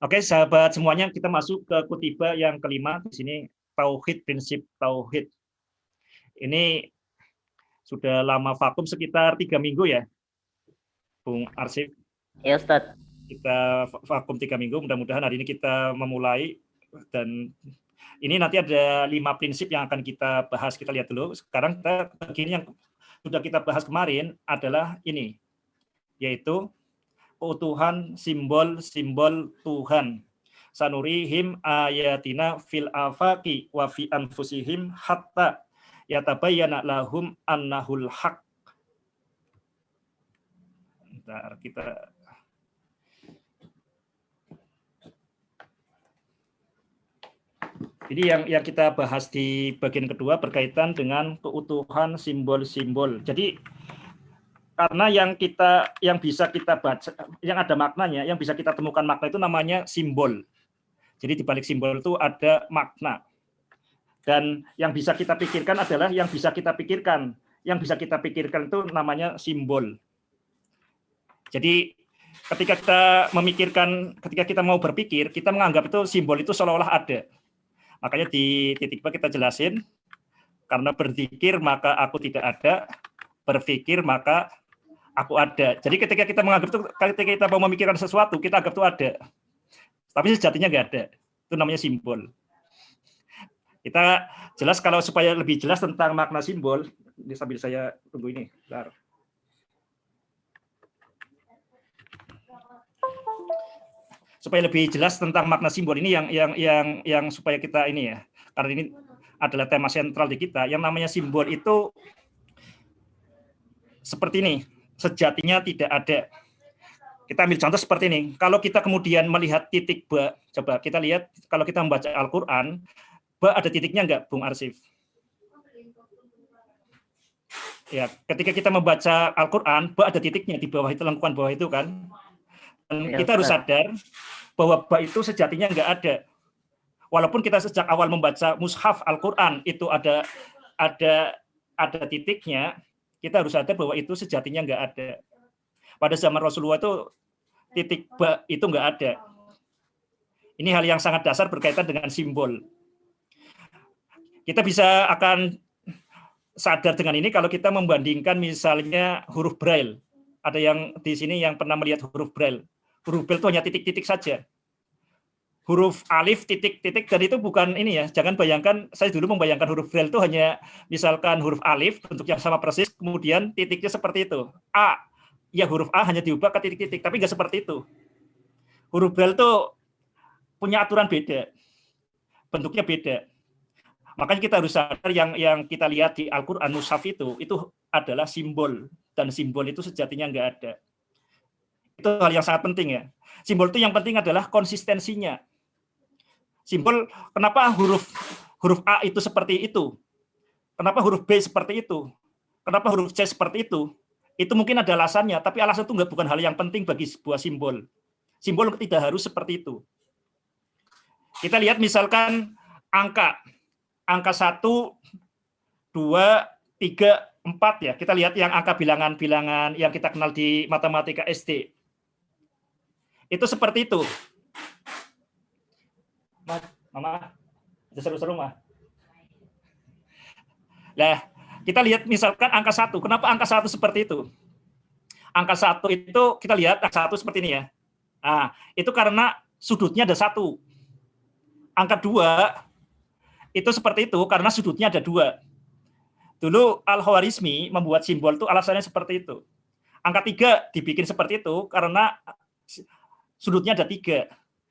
Oke, sahabat semuanya, kita masuk ke kutiba yang kelima di sini, tauhid, prinsip tauhid. Ini sudah lama vakum sekitar 3 minggu ya, Bung Arsif. Ya, Ustadz. Kita vakum 3 minggu, mudah-mudahan hari ini kita memulai, dan ini nanti ada 5 prinsip yang akan kita bahas. Kita lihat dulu. Sekarang kita begini, yang sudah kita bahas kemarin adalah ini, yaitu keutuhan simbol-simbol Tuhan. Sanurihim ayatina fil afaqi wa fi anfusihim hatta yatabayyana lahum annahul haq. Bentar, kita Jadi yang kita bahas di bagian kedua berkaitan dengan keutuhan simbol-simbol. Jadi karena yang bisa kita baca, yang ada maknanya, yang bisa kita temukan makna itu namanya simbol. Jadi di balik simbol itu ada makna. Dan yang bisa kita pikirkan adalah yang bisa kita pikirkan. Yang bisa kita pikirkan itu namanya simbol. Jadi ketika kita memikirkan, ketika kita mau berpikir, kita menganggap itu simbol itu seolah-olah ada. Makanya di titik B kita jelasin, karena berpikir maka aku tidak ada, berpikir maka aku ada. Jadi ketika kita menganggap itu, ketika kita mau memikirkan sesuatu, kita anggap itu ada. Tapi sejatinya nggak ada. Itu namanya simbol. Kita jelas, kalau supaya lebih jelas tentang makna simbol, ini sambil saya tunggu ini. Bentar. Supaya lebih jelas tentang makna simbol ini yang supaya kita ini ya, karena ini adalah tema sentral di kita. Yang namanya simbol itu seperti ini, sejatinya tidak ada. Kita ambil contoh seperti ini. Kalau kita kemudian melihat titik ba, coba kita lihat kalau kita membaca Al-Qur'an, ba ada titiknya enggak, Bung Arsif? Ya, ketika kita membaca Al-Qur'an, ba ada titiknya di bawah itu, lengkuan bawah itu kan. Dan kita harus sadar bahwa ba itu sejatinya enggak ada. Walaupun kita sejak awal membaca mushaf Al-Qur'an itu ada titiknya, kita harus sadar bahwa itu sejatinya enggak ada. Pada zaman Rasulullah itu titik ba itu enggak ada. Ini hal yang sangat dasar berkaitan dengan simbol. Kita bisa akan sadar dengan ini kalau kita membandingkan misalnya huruf Braille. Ada yang di sini yang pernah melihat huruf Braille. Huruf Braille itu hanya titik-titik saja. Huruf alif, titik-titik, dan itu bukan ini ya. Jangan bayangkan, saya dulu membayangkan huruf Braille itu hanya misalkan huruf alif, bentuknya sama persis, kemudian titiknya seperti itu. A, ya huruf A hanya diubah ke titik-titik, tapi nggak seperti itu. Huruf Braille itu punya aturan beda, bentuknya beda. Makanya kita harus sadar yang kita lihat di Al-Qur'an mushaf itu adalah simbol, dan simbol itu sejatinya nggak ada. Itu hal yang sangat penting ya. Simbol itu yang penting adalah konsistensinya. Simbol, kenapa huruf A itu seperti itu? Kenapa huruf B seperti itu? Kenapa huruf C seperti itu? Itu mungkin ada alasannya, tapi alasan itu bukan hal yang penting bagi sebuah simbol. Simbol tidak harus seperti itu. Kita lihat misalkan angka 1, 2, 3, 4 ya. Kita lihat yang angka bilangan-bilangan yang kita kenal di matematika SD. Itu seperti itu. Mama, ada seru-seru mah. Nah, kita lihat misalkan angka 1. Kenapa angka 1 seperti itu? Angka 1 itu kita lihat angka 1 seperti ini ya. Nah, itu karena sudutnya ada 1. Angka 2 itu seperti itu karena sudutnya ada 2. Dulu Al-Khwarizmi membuat simbol itu alasannya seperti itu. Angka 3 dibikin seperti itu karena sudutnya ada 3.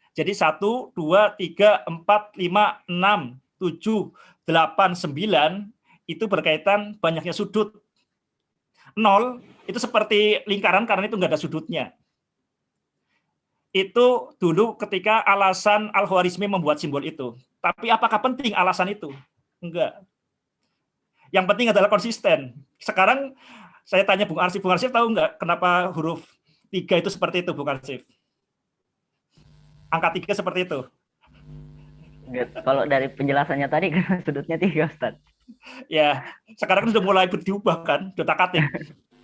Jadi 1, 2, 3, 4, 5, 6, 7, 8, 9 itu berkaitan banyaknya sudut. 0 itu seperti lingkaran karena itu nggak ada sudutnya. Itu dulu ketika alasan Al-Khwarizmi membuat simbol itu. Tapi apakah penting alasan itu? Enggak. Yang penting adalah konsisten. Sekarang saya tanya Bung Arsif tahu nggak kenapa huruf 3 itu seperti itu, Bung Arsif? Angka 3 seperti itu. Kalau dari penjelasannya tadi kan sudutnya 3, Ustaz. Ya, sekarang sudah mulai berubah kan, otak-atik.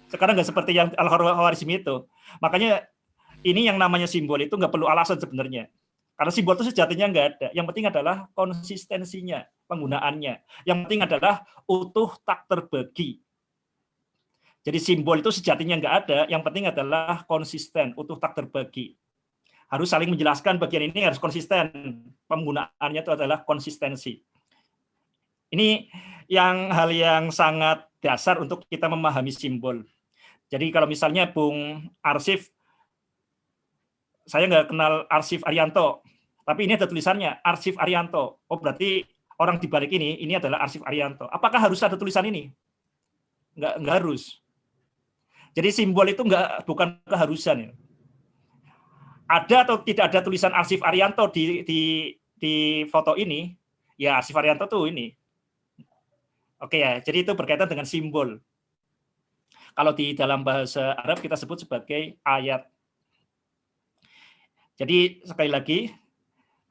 Sekarang nggak seperti yang Al-Khwarizmi itu. Makanya ini yang namanya simbol itu nggak perlu alasan sebenarnya. Karena simbol itu sejatinya nggak ada. Yang penting adalah konsistensinya, penggunaannya. Yang penting adalah utuh tak terbagi. Jadi simbol itu sejatinya nggak ada, yang penting adalah konsisten, utuh tak terbagi. Harus saling menjelaskan bagian ini harus konsisten. Penggunaannya itu adalah konsistensi. Ini hal yang sangat dasar untuk kita memahami simbol. Jadi kalau misalnya Bung Arsif, saya nggak kenal Arsif Arianto, tapi ini ada tulisannya Arsif Arianto. Oh berarti orang di balik ini adalah Arsif Arianto. Apakah harus ada tulisan ini? Nggak harus. Jadi simbol itu bukan keharusan. Ya. Ada atau tidak ada tulisan Arsif Arianto di foto ini, ya Arsif Arianto tuh ini. Oke ya, jadi itu berkaitan dengan simbol. Kalau di dalam bahasa Arab kita sebut sebagai ayat. Jadi sekali lagi,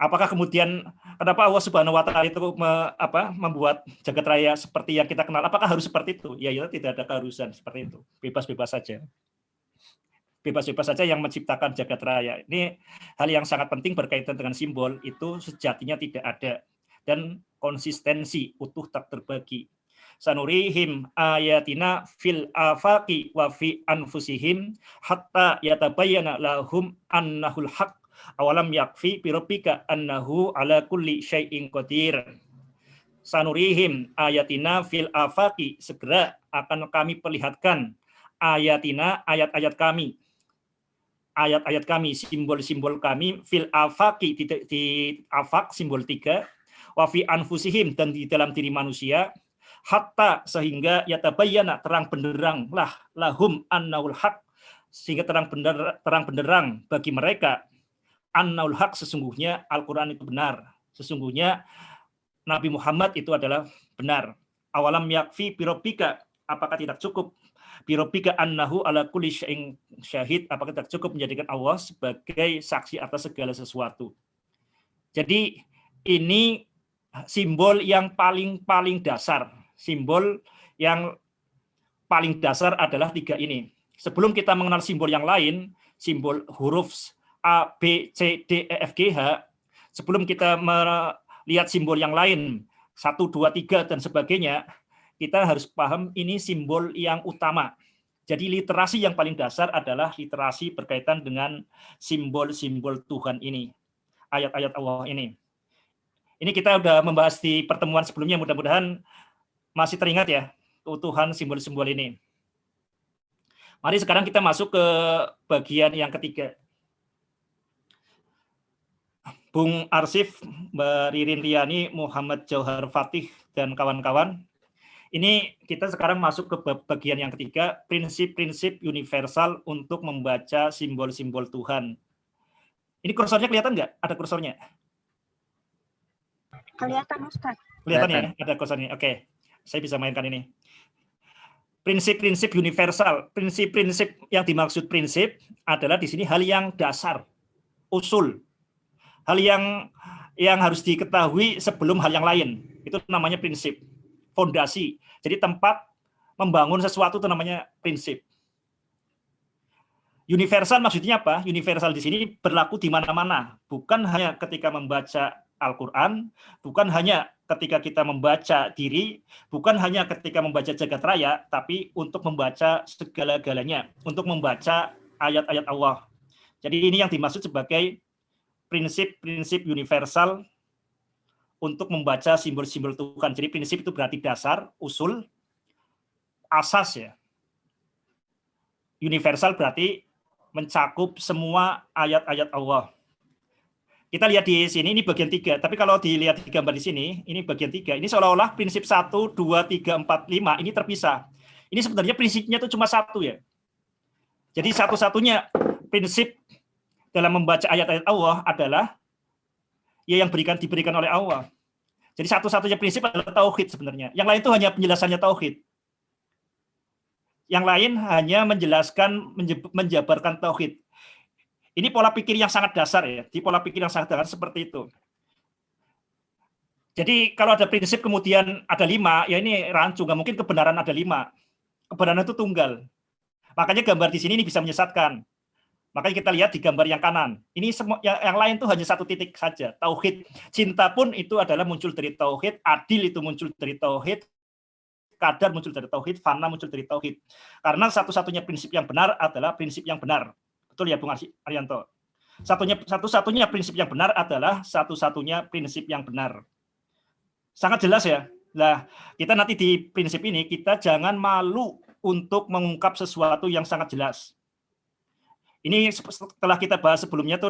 apakah kemudian kenapa Allah Subhanahu wa taala itu membuat jagat raya seperti yang kita kenal? Apakah harus seperti itu? Ya, tidak ada keharusan seperti itu. Bebas-bebas saja. Bebas-bebas saja yang menciptakan jagat raya. Ini hal yang sangat penting berkaitan dengan simbol, itu sejatinya tidak ada. Dan konsistensi, utuh tak terbagi. Sanurihim ayatina fil afaqi wa fi anfusihim hatta yatabayyana lahum annahul haq awalam yakfi bi rabbika annahu ala kulli syai'in qadir. Sanurihim ayatina fil afaqi, segera akan kami perlihatkan ayatina, ayat-ayat kami. Ayat-ayat kami, simbol-simbol kami fil afaqi, di afaq simbol 3, wa fi anfusihim, dan di dalam diri manusia, hatta sehingga yatabayyana terang benderang lah lahum annaul haq, sehingga terang benderang bagi mereka annaul haq, sesungguhnya Al-Qur'an itu benar, sesungguhnya Nabi Muhammad itu adalah benar. Awalam yakfi birobika, apakah tidak cukup birobika annahu ala kulli syai'in syahid, apakah tidak cukup menjadikan Allah sebagai saksi atas segala sesuatu. Jadi ini simbol yang paling dasar. Simbol yang paling dasar adalah 3 ini. Sebelum kita mengenal simbol yang lain, simbol huruf A, B, C, D, E, F, G, H, sebelum kita melihat simbol yang lain, 1, 2, 3, dan sebagainya, kita harus paham ini simbol yang utama. Jadi literasi yang paling dasar adalah literasi berkaitan dengan simbol-simbol Tuhan ini, ayat-ayat Allah ini. Ini kita sudah membahas di pertemuan sebelumnya, mudah-mudahan masih teringat ya, keutuhan simbol-simbol ini. Mari sekarang kita masuk ke bagian yang ketiga. Bung Arsif, Mbak Ririn Riani, Muhammad Jauhar Fatih, dan kawan-kawan. Ini kita sekarang masuk ke bagian yang ketiga, prinsip-prinsip universal untuk membaca simbol-simbol Tuhan. Ini kursornya kelihatan nggak? Ada kursornya? Kelihatan, Ustaz. Kelihatan ya? Ada kursornya. Oke. Saya bisa mainkan ini. Prinsip-prinsip universal. Prinsip-prinsip yang dimaksud prinsip adalah di sini hal yang dasar, usul. Hal yang harus diketahui sebelum hal yang lain. Itu namanya prinsip. Fondasi. Jadi tempat membangun sesuatu itu namanya prinsip. Universal maksudnya apa? Universal di sini berlaku di mana-mana. Bukan hanya ketika membaca Al-Quran, bukan hanya ketika kita membaca diri, bukan hanya ketika membaca jagat raya, tapi untuk membaca segala-galanya, untuk membaca ayat-ayat Allah. Jadi ini yang dimaksud sebagai prinsip-prinsip universal untuk membaca simbol-simbol Tuhan. Jadi prinsip itu berarti dasar, usul, asas ya. Universal berarti mencakup semua ayat-ayat Allah. Kita lihat di sini, ini bagian 3. Tapi kalau dilihat di gambar di sini, ini bagian 3. Ini seolah-olah prinsip 1, 2, 3, 4, 5, ini terpisah. Ini sebenarnya prinsipnya itu cuma 1 ya. Jadi satu-satunya prinsip dalam membaca ayat-ayat Allah adalah ya yang diberikan oleh Allah. Jadi satu-satunya prinsip adalah tauhid sebenarnya. Yang lain itu hanya penjelasannya tauhid. Yang lain hanya menjelaskan, menjabarkan tauhid. Ini pola pikir yang sangat dasar ya. Di pola pikir yang sangat dasar seperti itu. Jadi kalau ada prinsip kemudian ada 5, ya ini rancu, nggak mungkin kebenaran ada 5. Kebenaran itu tunggal. Makanya gambar di sini ini bisa menyesatkan. Makanya kita lihat di gambar yang kanan. Ini semua yang lain tuh hanya satu titik saja. Tauhid. Cinta pun itu adalah muncul dari tauhid, adil itu muncul dari tauhid, kadar muncul dari tauhid, fana muncul dari tauhid. Karena satu-satunya prinsip yang benar adalah prinsip yang benar. Betul ya Bung Arianto? Satu-satunya prinsip yang benar adalah satu-satunya prinsip yang benar. Sangat jelas ya. Nah, kita nanti di prinsip ini kita jangan malu untuk mengungkap sesuatu yang sangat jelas. Ini setelah kita bahas sebelumnya tuh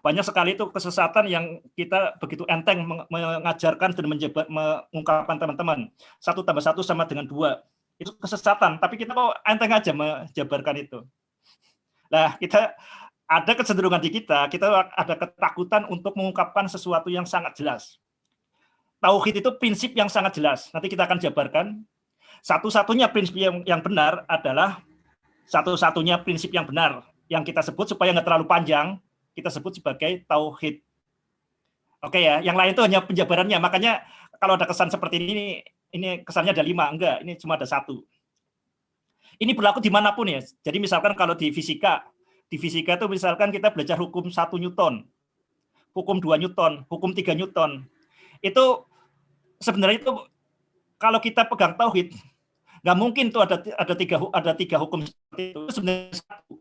banyak sekali itu kesesatan yang kita begitu enteng mengajarkan dan mengungkapkan teman-teman. 1 tambah 1 sama dengan 2. Itu kesesatan, tapi kita kok enteng aja menjabarkan itu. Nah, kita ada kecenderungan di kita ada ketakutan untuk mengungkapkan sesuatu yang sangat jelas. Tauhid itu prinsip yang sangat jelas. Nanti kita akan jabarkan. Satu-satunya prinsip yang benar adalah satu-satunya prinsip yang benar. Yang kita sebut supaya nggak terlalu panjang, kita sebut sebagai tauhid. Oke ya, yang lain itu hanya penjabarannya. Makanya kalau ada kesan seperti ini kesannya ada 5, enggak, ini cuma ada 1. Ini berlaku dimanapun ya. Jadi misalkan kalau di fisika itu misalkan kita belajar hukum 1 Newton, hukum 2 Newton, hukum 3 Newton. Itu sebenarnya itu kalau kita pegang tauhid, nggak mungkin tuh ada tiga hukum seperti itu. Sebenarnya 1.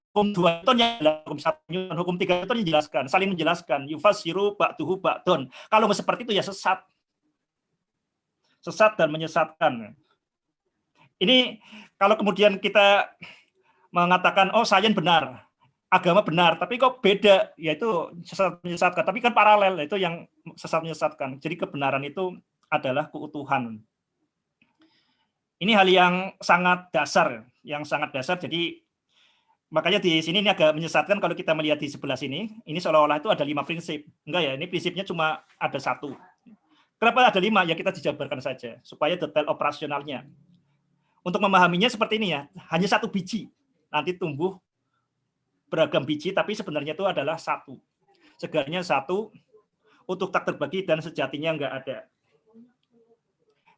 Hukum 2 Newton yang hukum 1 Newton, hukum 3 Newton menjelaskan, saling menjelaskan. Yufasiru ba'duhu ba'dun. Kalau seperti itu ya sesat. Sesat dan menyesatkan. Ini kalau kemudian kita mengatakan, oh sains benar, agama benar, tapi kok beda, yaitu sesat menyesatkan. Tapi kan paralel, itu yang sesat menyesatkan. Jadi kebenaran itu adalah keutuhan. Ini hal yang sangat dasar, Jadi makanya di sini ini agak menyesatkan kalau kita melihat di sebelah sini, ini seolah-olah itu ada 5 prinsip. Enggak ya, ini prinsipnya cuma ada 1. Kenapa ada 5? Ya kita dijabarkan saja, supaya detail operasionalnya. Untuk memahaminya seperti ini ya, hanya 1 biji. Nanti tumbuh beragam biji, tapi sebenarnya itu adalah 1. Segarnya 1, utuh tak terbagi dan sejatinya enggak ada.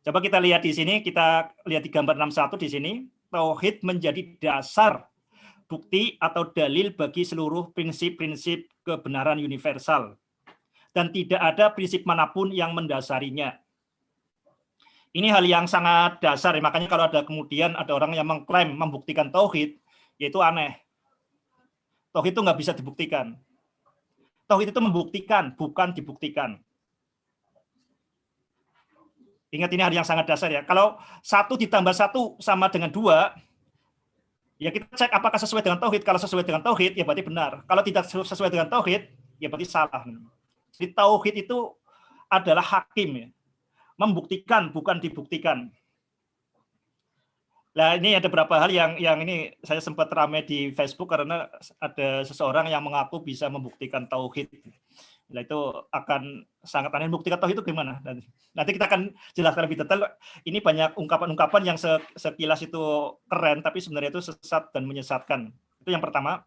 Coba kita lihat di sini, kita lihat di gambar 61 di sini, tauhid menjadi dasar bukti atau dalil bagi seluruh prinsip-prinsip kebenaran universal. Dan tidak ada prinsip manapun yang mendasarinya. Ini hal yang sangat dasar, makanya kalau kemudian ada orang yang mengklaim membuktikan tauhid, yaitu aneh. Tauhid itu nggak bisa dibuktikan. Tauhid itu membuktikan, bukan dibuktikan. Ingat ini hal yang sangat dasar ya. Kalau 1 ditambah 1 sama dengan 2, ya kita cek apakah sesuai dengan tauhid. Kalau sesuai dengan tauhid, ya berarti benar. Kalau tidak sesuai dengan tauhid, ya berarti salah. Jadi tauhid itu adalah hakim ya. Membuktikan, bukan dibuktikan. Nah, ini ada beberapa hal yang ini saya sempat ramai di Facebook karena ada seseorang yang mengaku bisa membuktikan tauhid. Nah, itu akan sangat aneh. Membuktikan tauhid itu gimana? Nanti kita akan jelaskan lebih detail. Ini banyak ungkapan-ungkapan yang sekilas itu keren, tapi sebenarnya itu sesat dan menyesatkan. Itu yang pertama,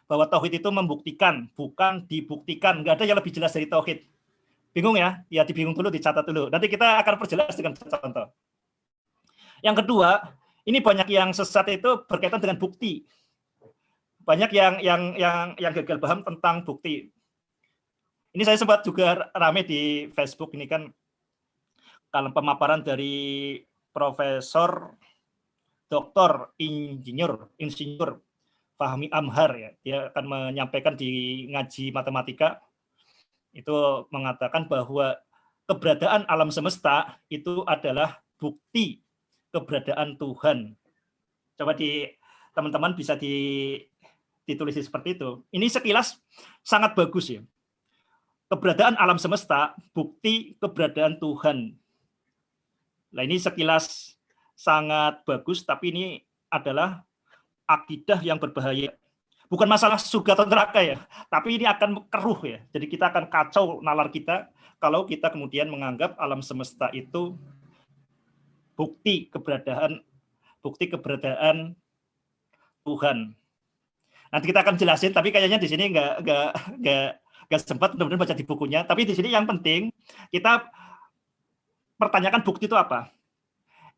bahwa tauhid itu membuktikan, bukan dibuktikan. Nggak ada yang lebih jelas dari tauhid. Bingung ya? Ya dibingung dulu, dicatat dulu. Nanti kita akan perjelas dengan contoh. Yang kedua, ini banyak yang sesat itu berkaitan dengan bukti. Banyak yang gagal paham tentang bukti. Ini saya sempat juga ramai di Facebook ini kan kalau pemaparan dari Profesor Dr. Insinyur Fahmi Amhar ya. Dia akan menyampaikan di ngaji matematika itu mengatakan bahwa keberadaan alam semesta itu adalah bukti keberadaan Tuhan. Coba teman-teman bisa ditulis seperti itu. Ini sekilas sangat bagus ya. Keberadaan alam semesta, bukti keberadaan Tuhan. Nah ini sekilas sangat bagus, tapi ini adalah akidah yang berbahaya. Bukan masalah surga atau neraka ya, tapi ini akan keruh ya. Jadi kita akan kacau nalar kita kalau kita kemudian menganggap alam semesta itu bukti keberadaan Tuhan. Nanti kita akan jelasin, tapi kayaknya di sini nggak sempat benar-benar baca di bukunya. Tapi di sini yang penting kita pertanyakan bukti itu apa.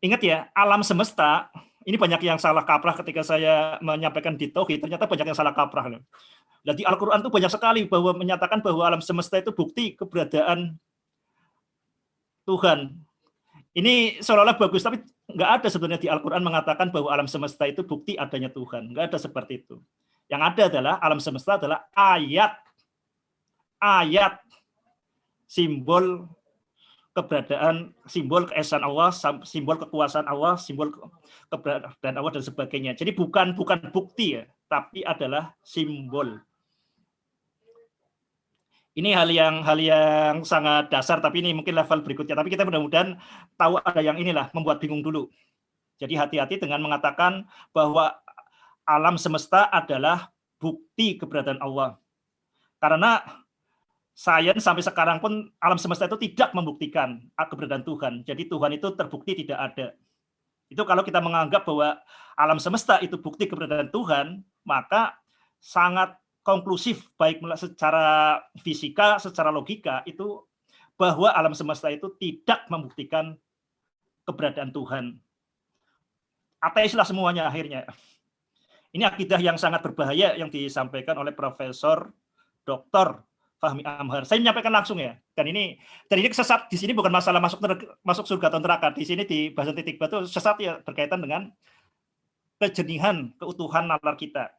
Ingat ya, alam semesta, ini banyak yang salah kaprah ketika saya menyampaikan di tauhid, ternyata banyak yang salah kaprah loh. Jadi Al-Quran itu banyak sekali bahwa menyatakan bahwa alam semesta itu bukti keberadaan Tuhan. Ini seolah-olah bagus, tapi nggak ada sebenarnya di Al-Quran mengatakan bahwa alam semesta itu bukti adanya Tuhan. Nggak ada seperti itu. Yang ada adalah alam semesta adalah ayat, simbol keberadaan, simbol keesaan Allah, simbol kekuasaan Allah, simbol keberadaan Allah dan sebagainya. Jadi bukan bukti ya, tapi adalah simbol. Ini hal yang sangat dasar, tapi ini mungkin level berikutnya. Tapi kita mudah-mudahan tahu ada yang inilah membuat bingung dulu. Jadi hati-hati dengan mengatakan bahwa alam semesta adalah bukti keberadaan Allah. Karena sains sampai sekarang pun alam semesta itu tidak membuktikan keberadaan Tuhan. Jadi Tuhan itu terbukti tidak ada. Itu kalau kita menganggap bahwa alam semesta itu bukti keberadaan Tuhan, maka sangat konklusif baik secara fisika, secara logika itu bahwa alam semesta itu tidak membuktikan keberadaan Tuhan. Ateislah semuanya akhirnya. Ini akidah yang sangat berbahaya yang disampaikan oleh Profesor Dr. Fahmi Amhar. Saya menyampaikan langsung ya. Dan ini sesat di sini bukan masalah masuk surga atau neraka. Di sini di bahasan titik batu sesat ya berkaitan dengan kejenihan, keutuhan nalar kita.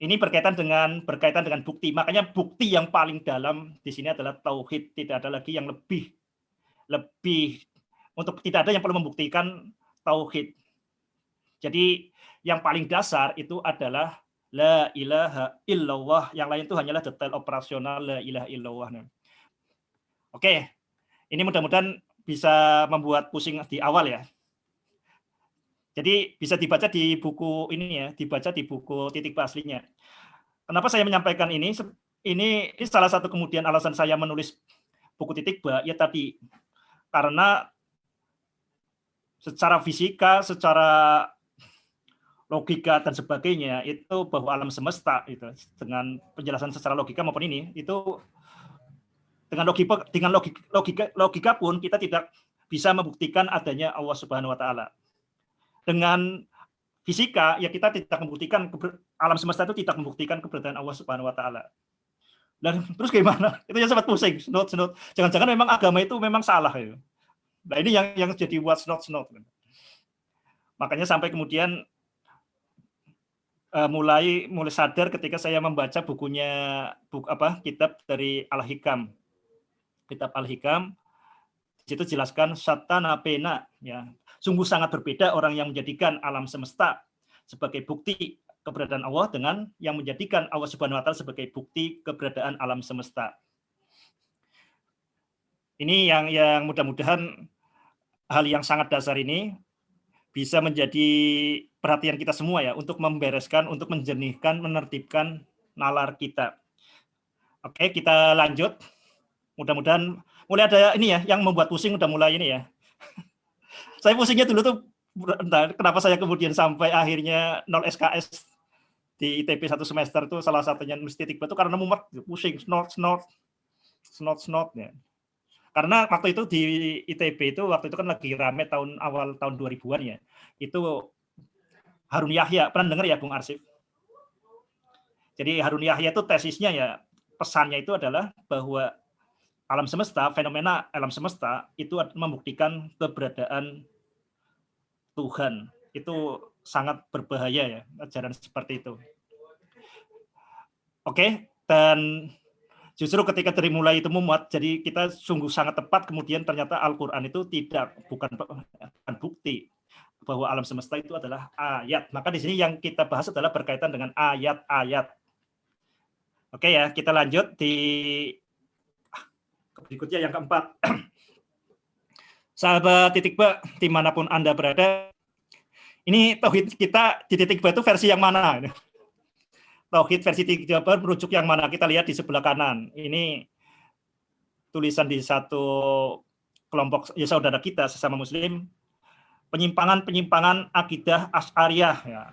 Ini berkaitan dengan bukti. Makanya bukti yang paling dalam di sini adalah tauhid. Tidak ada lagi yang lebih untuk tidak ada yang perlu membuktikan tauhid. Jadi yang paling dasar itu adalah la ilaha illallah. Yang lain itu hanyalah detail operasional la ilaha illallah. Oke, ini mudah-mudahan bisa membuat pusing di awal ya. Jadi bisa dibaca di buku ini ya, dibaca di buku titik aslinya. Kenapa saya menyampaikan ini? Ini salah satu kemudian alasan saya menulis buku titik ba ya tadi karena secara fisika, secara logika dan sebagainya itu bahwa alam semesta itu dengan penjelasan secara logika maupun ini itu dengan logika pun kita tidak bisa membuktikan adanya Allah Subhanahu wa taala. Dengan fisika ya kita tidak membuktikan alam semesta itu tidak membuktikan keberadaan Allah Subhanahu wa taala. Dan terus gimana? Itu yang sempat pusing. Jangan-jangan memang agama itu memang salah ya. Nah, ini yang jadi what's not. Makanya sampai kemudian mulai sadar ketika saya membaca kitab dari Al-Hikam. Kitab Al-Hikam di situ jelaskan satana pena ya. Sungguh sangat berbeda orang yang menjadikan alam semesta sebagai bukti keberadaan Allah dengan yang menjadikan Allah Subhanahu wa taala sebagai bukti keberadaan alam semesta. Ini yang mudah-mudahan hal yang sangat dasar ini bisa menjadi perhatian kita semua ya untuk membereskan, untuk menjernihkan, menertibkan nalar kita. Oke, kita lanjut. Mudah-mudahan mulai ada ini ya yang membuat pusing udah mulai ini ya. Saya pusingnya dulu tuh entah kenapa saya kemudian sampai akhirnya 0 SKS di ITB 1 semester itu salah satunya titik batu karena mumet, pusing, snot ya. Karena waktu itu di ITB itu waktu itu kan lagi rame awal tahun 2000-an ya. Itu Harun Yahya, pernah dengar ya Bung Arsif? Jadi Harun Yahya itu tesisnya ya, pesannya itu adalah bahwa alam semesta, fenomena alam semesta itu membuktikan keberadaan Tuhan. Itu sangat berbahaya ya, ajaran seperti itu. Oke, dan justru ketika dari mulai itu memuat, jadi kita sungguh sangat tepat kemudian ternyata Al-Quran itu bukan bukti bahwa alam semesta itu adalah ayat. Maka di sini yang kita bahas adalah berkaitan dengan ayat-ayat. Oke ya, kita lanjut di berikutnya yang keempat. Sahabat titik ba, dimanapun Anda berada, ini tauhid kita di titik ba itu versi yang mana? Tauhid versi titik ba merujuk yang mana? Kita lihat di sebelah kanan. Ini tulisan di satu kelompok ya saudara kita sesama Muslim, penyimpangan akidah Asy'ariyah. Ya.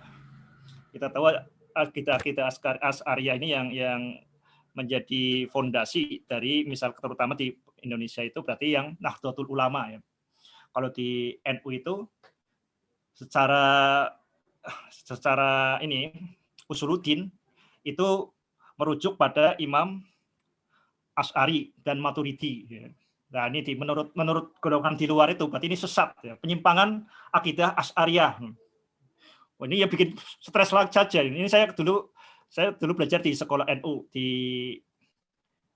Kita tahu akidah Asy'ariyah ini yang menjadi fondasi dari misal terutama di Indonesia itu berarti yang Nahdlatul Ulama ya. Kalau di NU itu secara ini usuluddin itu merujuk pada Imam Asy'ari dan Maturidi. Nah, ini menurut golongan di luar itu berarti ini sesat, ya. Penyimpangan akidah Asy'ariyah. Oh, ini ya bikin stres lagi saja. Ini saya dulu belajar di sekolah NU di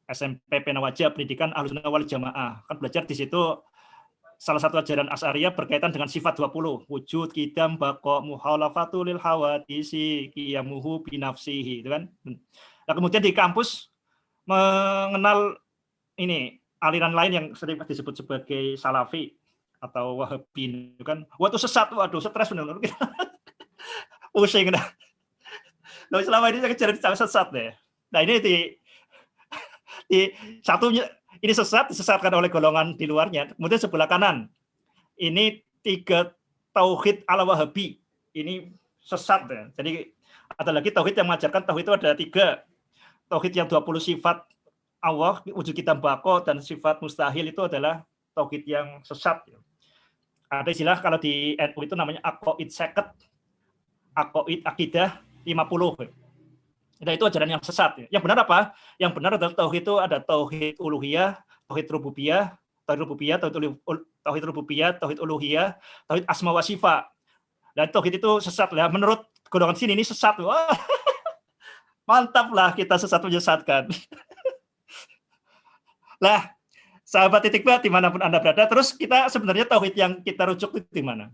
SMP Penawaja Pendidikan Ahlussunnah wal Jamaah. Kan belajar di situ salah satu ajaran Asy'ariyah berkaitan dengan sifat 20, wujud, qidam, baqa, muhalafatul lil hawadisi, qiyamuhu binafsihi, itu kan. Nah, kemudian di kampus mengenal ini aliran lain yang sering disebut sebagai Salafi atau Wahabi, itu kan. Wah, itu sesat, waduh, stres benar-benar. Pusing dah. Loh, selama ini saya ajaran sesat deh. Nah, ini di satunya ini disesatkan oleh golongan di luarnya. Kemudian sebelah kanan, ini 3 tauhid ala Wahabi. Ini sesat ya. Jadi ada lagi tauhid yang mengajarkan tauhid itu ada 3. Tauhid yang 20 sifat Allah, wujud qidam baqa, dan sifat mustahil itu adalah tauhid yang sesat. Ada istilah kalau di NU itu namanya aqaid 50, aqaid akidah 50. Nah, itu ajaran yang sesat. Yang benar apa? Yang benar adalah tauhid itu ada tauhid uluhiyah, tauhid rububiyah, tauhid rububiyah, tauhid uluhiyah, tauhid asma wa sifat. Dan tauhid itu sesat lah. Menurut golongan sini ini sesat. Wah, mantap lah kita sesat menyesatkan. Lah, sahabat titik ba dimanapun Anda berada, terus kita sebenarnya tauhid yang kita rujuk itu di mana?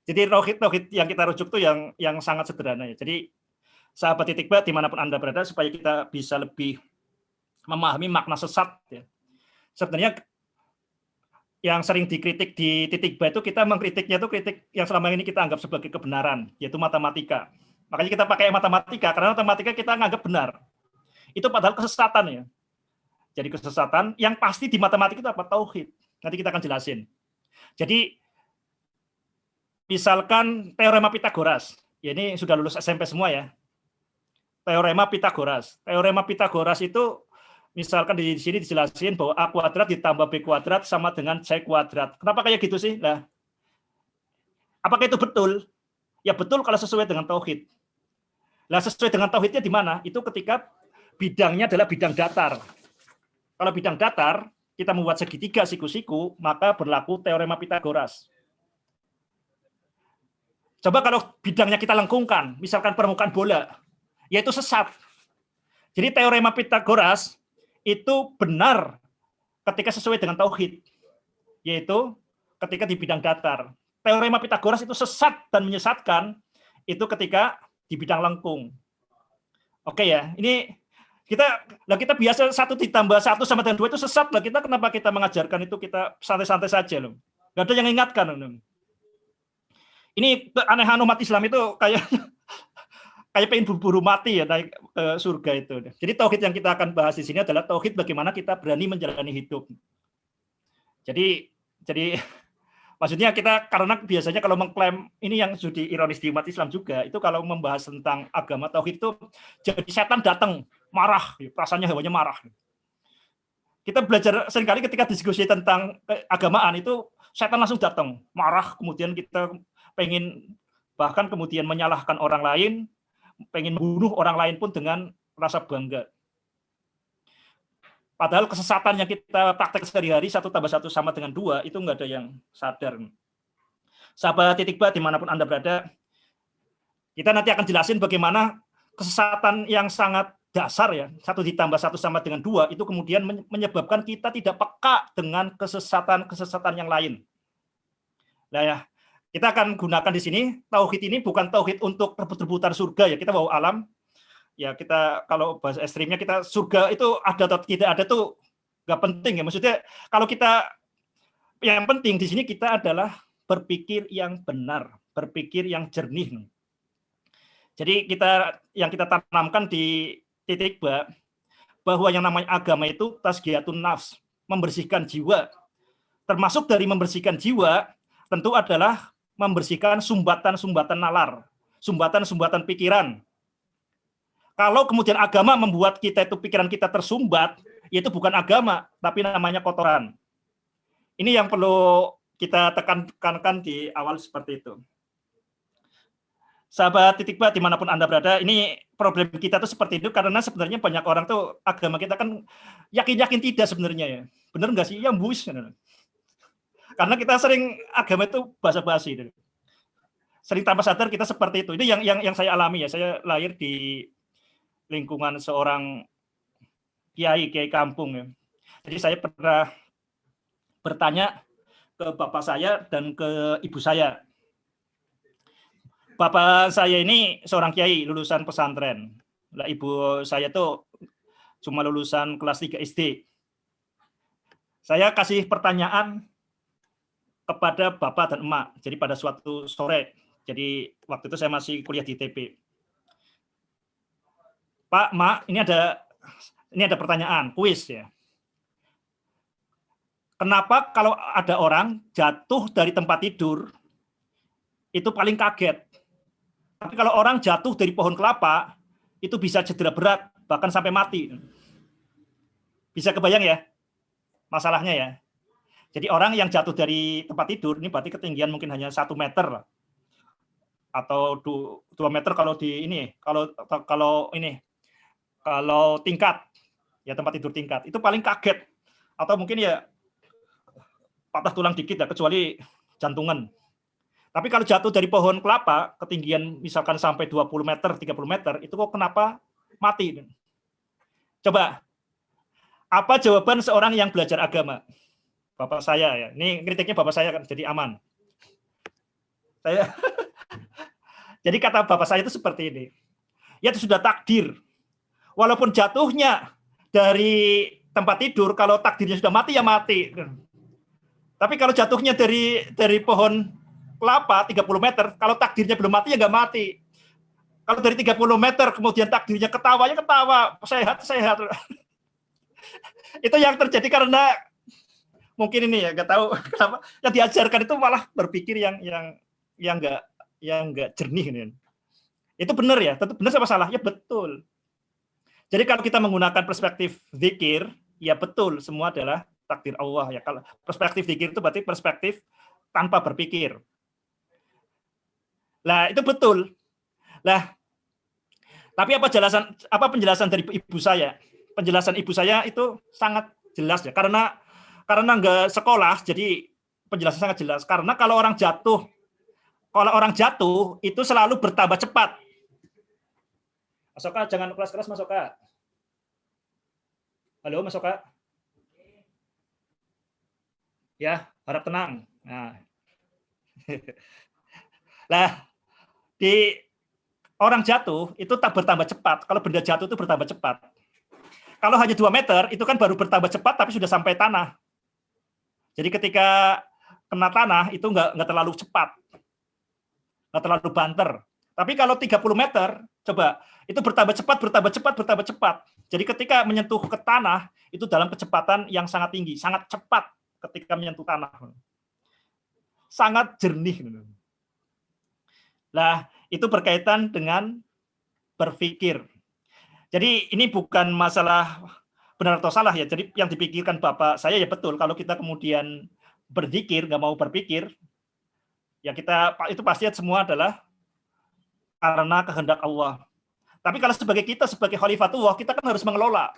Jadi tauhid yang kita rujuk itu yang sangat sederhana ya. Jadi sahabat titik ba dimanapun Anda berada, supaya kita bisa lebih memahami makna sesat ya. Sebenarnya yang sering dikritik di titik ba itu, kita mengkritiknya itu kritik yang selama ini kita anggap sebagai kebenaran, yaitu matematika. Makanya kita pakai matematika, karena matematika kita anggap benar. Itu padahal kesesatan ya. Jadi kesesatan yang pasti di matematika itu apa? Tauhid. Nanti kita akan jelasin. Jadi misalkan teorema Pitagoras. Ya, ini sudah lulus SMP semua ya. Teorema Pitagoras. Teorema Pitagoras itu misalkan di sini dijelasin bahwa A kuadrat ditambah B kuadrat sama dengan C kuadrat. Kenapa kayak gitu sih? Nah, apakah itu betul? Ya betul kalau sesuai dengan tauhid. Nah, sesuai dengan tauhidnya di mana? Itu ketika bidangnya adalah bidang datar. Kalau bidang datar, kita membuat segitiga siku-siku, maka berlaku teorema Pitagoras. Coba kalau bidangnya kita lengkungkan, misalkan permukaan bola, yaitu sesat. Jadi teorema Pitagoras itu benar ketika sesuai dengan tauhid, yaitu ketika di bidang datar. Teorema Pitagoras itu sesat dan menyesatkan itu ketika di bidang lengkung. Oke ya, ini kita biasa 1 ditambah 1 sama dengan 2 itu sesat lah. Kita kenapa kita mengajarkan itu kita santai-santai saja loh. Gak ada yang ingatkan loh. Ini keanehan umat Islam itu kayak pengen buru-buru mati ya naik ke surga itu. Jadi tauhid yang kita akan bahas di sini adalah tauhid bagaimana kita berani menjalani hidup. Jadi maksudnya kita, karena biasanya kalau mengklaim ini yang sudah ironis di umat Islam juga, itu kalau membahas tentang agama tauhid itu jadi setan datang marah, perasaannya hawanya marah. Kita belajar seringkali ketika diskusi tentang keagamaan itu setan langsung datang marah, kemudian kita pengen bahkan kemudian menyalahkan orang lain, pengen membunuh orang lain pun dengan rasa bangga. Padahal kesesatan yang kita praktek sehari-hari 1 tambah 1 sama dengan 2 itu nggak ada yang sadar. Sahabat titik ba dimanapun Anda berada, kita nanti akan jelasin bagaimana kesesatan yang sangat dasar ya, 1 ditambah 1 sama dengan 2 itu kemudian menyebabkan kita tidak peka dengan kesesatan yang lain. Nah ya, kita akan gunakan di sini tauhid ini bukan tauhid untuk rebut-rebutan surga ya, kita bawa alam. Ya kita kalau bahasa ekstrimnya kita surga itu ada atau tidak ada tuh nggak penting ya. Maksudnya kalau kita yang penting di sini kita adalah berpikir yang benar, berpikir yang jernih. Jadi yang kita tanamkan di titik ba bahwa yang namanya agama itu tazkiyatun nafs, membersihkan jiwa. Termasuk dari membersihkan jiwa tentu adalah membersihkan sumbatan-sumbatan nalar, sumbatan-sumbatan pikiran. Kalau kemudian agama membuat kita itu pikiran kita tersumbat, yaitu bukan agama, tapi namanya kotoran. Ini yang perlu kita tekankan di awal seperti itu. Sahabat titik ba dimanapun Anda berada, ini problem kita tuh seperti itu karena sebenarnya banyak orang tuh agama kita kan yakin-yakin tidak sebenarnya ya. Bener nggak sih? Ya bus. Karena kita sering agama itu basa-basi. Sering tanpa sadar kita seperti itu. Ini yang saya alami ya. Saya lahir di lingkungan seorang kiai kampung ya. Jadi saya pernah bertanya ke bapak saya dan ke ibu saya. Bapak saya ini seorang kiai lulusan pesantren. Lah ibu saya tuh cuma lulusan kelas 3 SD. Saya kasih pertanyaan kepada bapak dan emak. Jadi pada suatu sore, jadi waktu itu saya masih kuliah di TP. Pak, Mak, ini ada pertanyaan, kuis ya. Kenapa kalau ada orang jatuh dari tempat tidur itu paling kaget? Tapi kalau orang jatuh dari pohon kelapa itu bisa cedera berat, bahkan sampai mati. Bisa kebayang ya masalahnya ya. Jadi orang yang jatuh dari tempat tidur ini berarti ketinggian mungkin hanya 1 meter lah. Atau 2 meter kalau di ini, kalau tingkat ya, tempat tidur tingkat itu paling kaget, atau mungkin ya patah tulang dikit ya, kecuali jantungan. Tapi kalau jatuh dari pohon kelapa ketinggian misalkan sampai 20 meter, 30 meter, itu kok kenapa mati? Coba, apa jawaban seorang yang belajar agama? Bapak saya ya, ini kritiknya bapak saya kan, jadi aman. Jadi kata bapak saya itu seperti ini, ya itu sudah takdir. Walaupun jatuhnya dari tempat tidur, kalau takdirnya sudah mati ya mati. Tapi kalau jatuhnya dari pohon kelapa 30 meter, kalau takdirnya belum mati ya nggak mati. Kalau dari 30 meter kemudian takdirnya ketawa, ya ketawa, sehat. Itu yang terjadi karena mungkin ini ya, nggak tahu kenapa yang diajarkan itu malah berpikir yang nggak jernih ini. Itu benar ya, tetap benar sama salah ya, betul. Jadi kalau kita menggunakan perspektif zikir, ya betul, semua adalah takdir Allah ya. Kalau perspektif zikir itu berarti perspektif tanpa berpikir. Lah itu betul. Lah, tapi apa penjelasan dari ibu saya? Penjelasan ibu saya itu sangat jelas ya, karena nggak sekolah, jadi penjelasan sangat jelas. Karena kalau orang jatuh itu selalu bertambah cepat. Mas Oka, jangan keras-keras Mas Oka. Halo Mas Oka. Ya, harap tenang. Nah. Lah, di orang jatuh itu tak bertambah cepat. Kalau benda jatuh itu bertambah cepat. Kalau hanya 2 meter itu kan baru bertambah cepat tapi sudah sampai tanah. Jadi ketika kena tanah itu nggak terlalu cepat, nggak terlalu banter. Tapi kalau 30 meter, coba itu bertambah cepat. Jadi ketika menyentuh ke tanah itu dalam kecepatan yang sangat tinggi, sangat cepat ketika menyentuh tanah, sangat jernih. Nah, itu berkaitan dengan berpikir. Jadi ini bukan masalah benar atau salah ya. Jadi yang dipikirkan bapak saya ya betul. Kalau kita kemudian berzikir, nggak mau berpikir, ya kita itu pasti semua adalah karena kehendak Allah. Tapi kalau sebagai khalifatullah, kita kan harus mengelola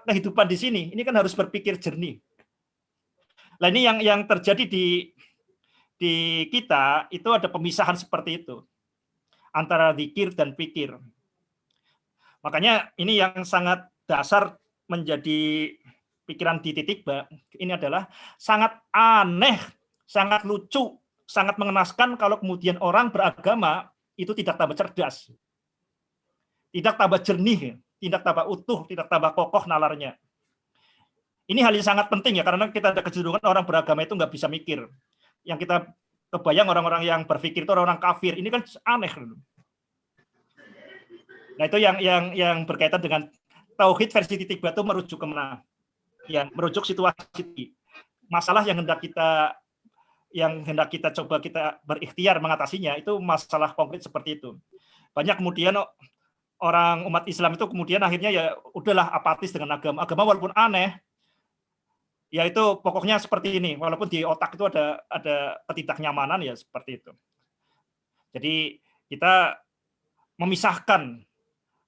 kehidupan di sini. Ini kan harus berpikir jernih. Nah ini yang terjadi di kita itu ada pemisahan seperti itu antara zikir dan pikir. Makanya ini yang sangat dasar menjadi pikiran di titik ba, ini adalah sangat aneh, sangat lucu, sangat mengenaskan kalau kemudian orang beragama itu tidak tambah cerdas, tidak tambah jernih, tidak tambah utuh, tidak tambah kokoh nalarnya. Ini hal yang sangat penting ya, karena kita ada kecenderungan orang beragama itu nggak bisa mikir. Yang kita kebayang orang-orang yang berpikir itu orang-orang kafir. Ini kan aneh. Nah itu yang berkaitan dengan tauhid versi titik batu merujuk kemana? Ya, merujuk situasi masalah yang hendak kita coba kita berikhtiar mengatasinya, itu masalah konkret seperti itu. Banyak kemudian orang umat Islam itu kemudian akhirnya ya udahlah apatis dengan agama walaupun aneh. Ya itu pokoknya seperti ini, walaupun di otak itu ada ketidaknyamanan ya seperti itu. Jadi kita memisahkan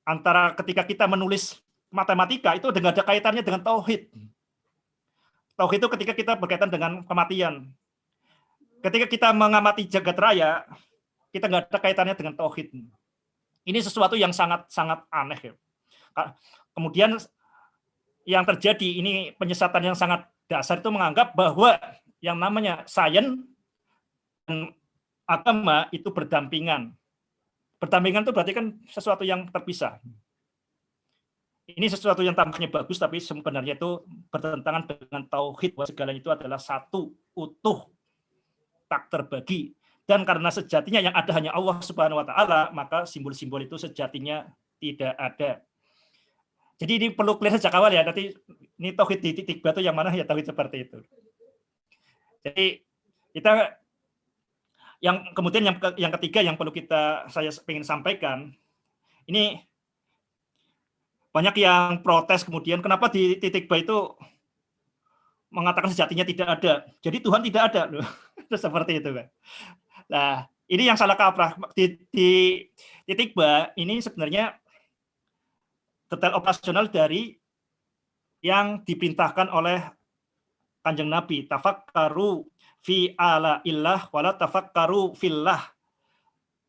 antara ketika kita menulis matematika itu nggak ada kaitannya dengan tauhid. Tauhid itu ketika kita berkaitan dengan kematian. Ketika kita mengamati jagat raya, kita nggak ada kaitannya dengan tauhid. Ini sesuatu yang sangat aneh ya. Kemudian yang terjadi ini penyesatan yang sangat dasar itu menganggap bahwa yang namanya sains dan agama itu berdampingan. Berdampingan itu berarti kan sesuatu yang terpisah. Ini sesuatu yang tampaknya bagus, tapi sebenarnya itu bertentangan dengan tauhid bahwa segalanya itu adalah satu, utuh, tak terbagi. Dan karena sejatinya yang ada hanya Allah Subhanahu wa Ta'ala, maka simbol-simbol itu sejatinya tidak ada. Jadi ini perlu clear sejak awal ya. Nanti ini tauhid di titik batu yang mana ya tauhid seperti itu. Jadi kita yang kemudian yang ketiga yang perlu saya ingin sampaikan, ini banyak yang protes kemudian kenapa di titik B itu mengatakan sejatinya tidak ada. Jadi Tuhan tidak ada loh. Seperti itu kan. Nah, ini yang salah kaprah di titik B ini sebenarnya detail operasional dari yang diperintahkan oleh Kanjeng Nabi, tafakkaru fi ala illah wala tafakkaru fillah.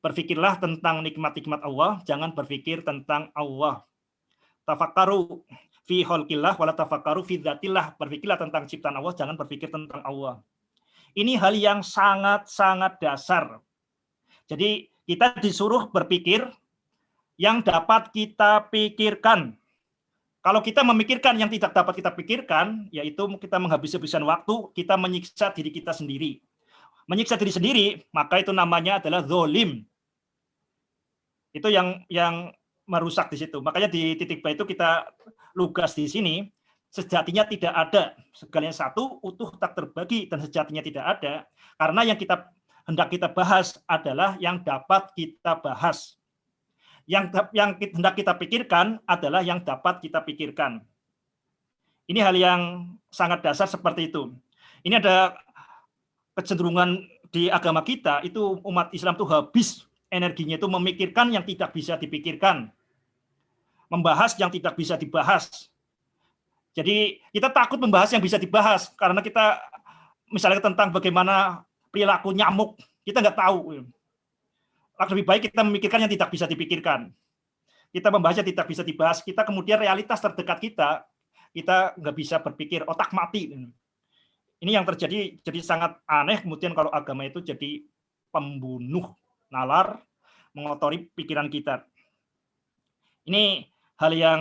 Berpikirlah tentang nikmat-nikmat Allah, jangan berpikir tentang Allah. Tafakkaru fi khalqillah wala tafakkaru fi dzatillah. Berpikirlah tentang ciptaan Allah, jangan berpikir tentang Allah. Ini hal yang sangat-sangat dasar. Jadi kita disuruh berpikir yang dapat kita pikirkan. Kalau kita memikirkan yang tidak dapat kita pikirkan, yaitu kita menghabis-habisan waktu, kita menyiksa diri kita sendiri. Menyiksa diri sendiri, maka itu namanya adalah zolim. Itu yang merusak di situ. Makanya di titik B itu kita lugas di sini, sejatinya tidak ada. Segalanya satu, utuh tak terbagi, dan sejatinya tidak ada. Karena yang hendak kita bahas adalah yang dapat kita bahas. Yang hendak kita pikirkan adalah yang dapat kita pikirkan. Ini hal yang sangat dasar seperti itu. Ini ada kecenderungan di agama kita, itu umat Islam itu habis energinya itu memikirkan yang tidak bisa dipikirkan. Membahas yang tidak bisa dibahas. Jadi kita takut membahas yang bisa dibahas, karena kita misalnya tentang bagaimana perilaku nyamuk, kita nggak tahu. Lebih baik kita memikirkan yang tidak bisa dipikirkan. Kita membahas yang tidak bisa dibahas, kita kemudian realitas terdekat kita nggak bisa berpikir, otak mati. Ini yang terjadi, jadi sangat aneh kemudian kalau agama itu jadi pembunuh, nalar, mengotori pikiran kita. Ini hal yang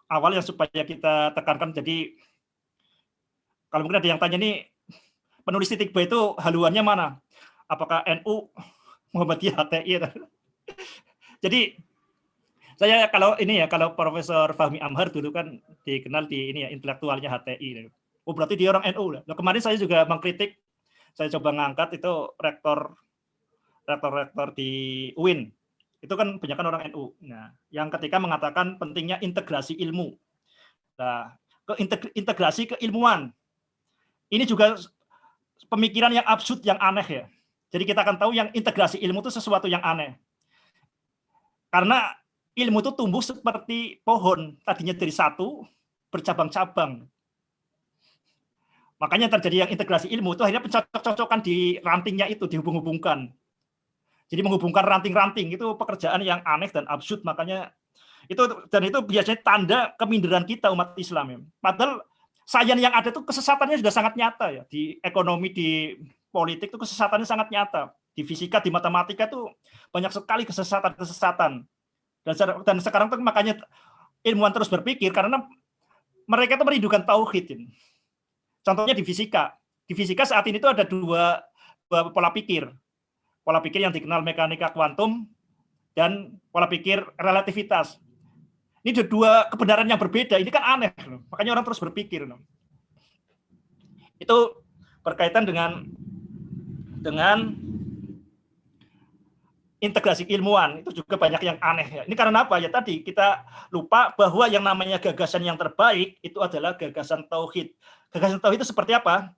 awal yang supaya kita tekankan. Jadi kalau mungkin ada yang tanya nih, penulis titik B itu haluannya mana? Apakah NU, Muhammadiyah, HTI? Jadi saya kalau Profesor Fahmi Amhar dulu kan dikenal di ini ya, intelektualnya HTI. Oh berarti dia orang NU. Nah, kemarin saya juga mengkritik, saya coba ngangkat itu rektor di UIN. Itu kan banyak orang NU. Nah, yang ketika mengatakan pentingnya integrasi ilmu. Nah, integrasi keilmuan. Ini juga pemikiran yang absurd, yang aneh ya. Jadi kita akan tahu yang integrasi ilmu itu sesuatu yang aneh. Karena ilmu itu tumbuh seperti pohon, tadinya dari satu, bercabang-cabang. Makanya terjadi yang integrasi ilmu itu akhirnya pencocok-cocokan di rantingnya itu, dihubung-hubungkan. Jadi menghubungkan ranting-ranting itu pekerjaan yang aneh dan absurd. Makanya itu biasanya tanda keminderan kita umat Islam ya. Padahal sains yang ada itu kesesatannya sudah sangat nyata ya. Di ekonomi, di politik itu kesesatannya sangat nyata. Di fisika, di matematika itu banyak sekali kesesatan-kesesatan. Dan sekarang tuh makanya ilmuwan terus berpikir karena mereka itu merindukan tauhid. Contohnya di fisika. Di fisika saat ini itu ada dua pola pikir. Pola pikir yang dikenal mekanika kuantum dan pola pikir relativitas. Ini dua kebenaran yang berbeda. Ini kan aneh. Makanya orang terus berpikir. Itu berkaitan dengan integrasi ilmuwan. Itu juga banyak yang aneh. Ini karena apa? Ya tadi kita lupa bahwa yang namanya gagasan yang terbaik itu adalah gagasan tauhid. Gagasan tauhid itu seperti apa?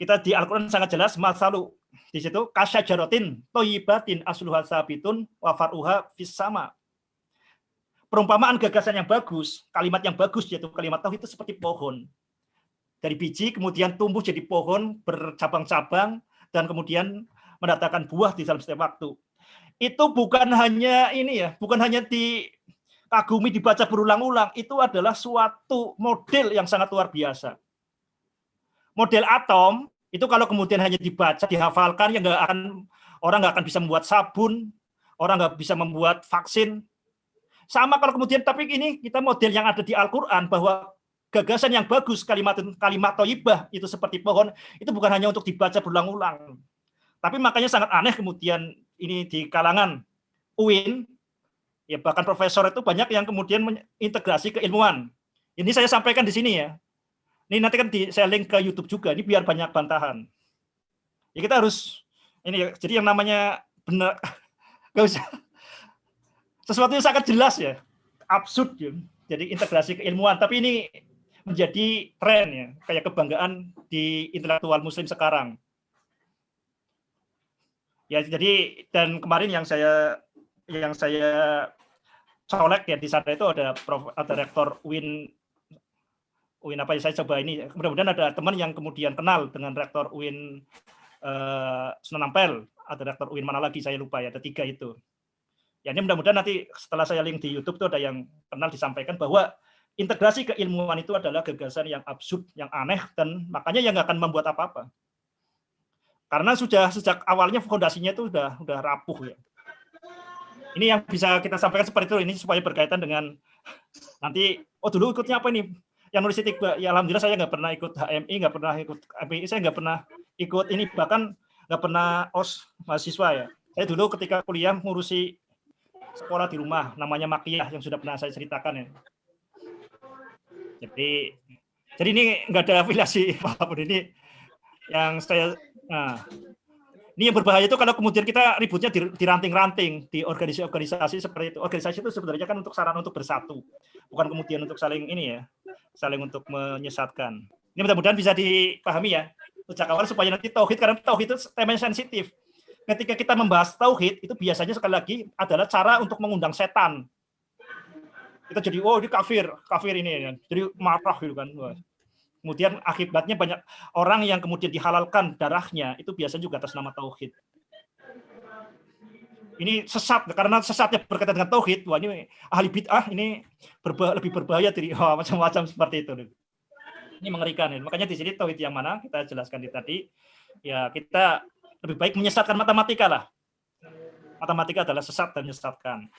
Kita di Al-Qur'an sangat jelas, masalu di situ kasyajaratin thayyibatin asluha sabitun wa far'uha fis sama. Perumpamaan gagasan yang bagus, kalimat yang bagus yaitu kalimat tauhid itu seperti pohon. Dari biji kemudian tumbuh jadi pohon bercabang-cabang dan kemudian mendatangkan buah di dalam setiap waktu. Itu bukan hanya ini ya, bukan hanya dikagumi dibaca berulang-ulang, itu adalah suatu model yang sangat luar biasa. Model atom itu kalau kemudian hanya dibaca, dihafalkan, ya orang nggak akan bisa membuat sabun, orang nggak bisa membuat vaksin. Sama kalau kemudian, tapi ini kita model yang ada di Al-Quran bahwa gagasan yang bagus, kalimat thayyibah itu seperti pohon, itu bukan hanya untuk dibaca berulang-ulang. Tapi makanya sangat aneh kemudian ini di kalangan UIN, ya bahkan profesor itu banyak yang kemudian mengintegrasi keilmuan. Ini saya sampaikan di sini ya. Ini nanti kan saya link ke YouTube juga, ini biar banyak bantahan. Ya kita harus, ini ya, jadi yang namanya benar, nggak usah, sesuatu yang sangat jelas ya, absurd ya. Jadi integrasi keilmuan, tapi ini menjadi tren ya, kayak kebanggaan di intelektual muslim sekarang. Ya jadi, dan kemarin yang saya colek ya di sana itu ada rektor UIN apa ya, saya coba ini, mudah-mudahan ada teman yang kemudian kenal dengan rektor UIN Sunan Ampel, ada rektor UIN mana lagi saya lupa ya, ada 3 itu. Ya ini mudah-mudahan nanti setelah saya link di YouTube itu ada yang kenal disampaikan bahwa integrasi keilmuan itu adalah gagasan yang absurd, yang aneh, dan makanya yang nggak akan membuat apa-apa. Karena sudah sejak awalnya fondasinya itu udah rapuh ya. Ini yang bisa kita sampaikan seperti itu, ini supaya berkaitan dengan nanti, dulu ikutnya apa ini? Yang nulis Itikba, ya alhamdulillah saya nggak pernah ikut HMI, nggak pernah ikut API, saya nggak pernah ikut ini, bahkan nggak pernah OS mahasiswa ya. Saya dulu ketika kuliah ngurusi sekolah di rumah, namanya Makiyah, yang sudah pernah saya ceritakan ya. Jadi ini nggak ada afiliasi apapun, ini yang saya, ini yang berbahaya itu kalau kemudian kita ributnya di ranting-ranting, di organisasi seperti itu. Organisasi itu sebenarnya kan untuk sarana untuk bersatu, bukan kemudian untuk saling ini ya, saling untuk menyesatkan. Ini mudah-mudahan bisa dipahami ya sejak awal supaya nanti tauhid, karena tauhid itu temanya sensitif. Ketika kita membahas tauhid itu biasanya sekali lagi adalah cara untuk mengundang setan. Kita jadi ini kafir ini ya. Jadi marah gitu kan. Kemudian akibatnya banyak orang yang kemudian dihalalkan darahnya itu biasanya juga atas nama tauhid. Ini sesat, karena sesatnya berkaitan dengan tauhid. Wah, ini ahli bid'ah, ini lebih berbahaya dari macam-macam seperti itu. Ini mengerikan. Makanya di sini tauhid yang mana kita jelaskan tadi. Ya kita lebih baik menyesatkan matematika lah. Matematika adalah sesat dan menyesatkan.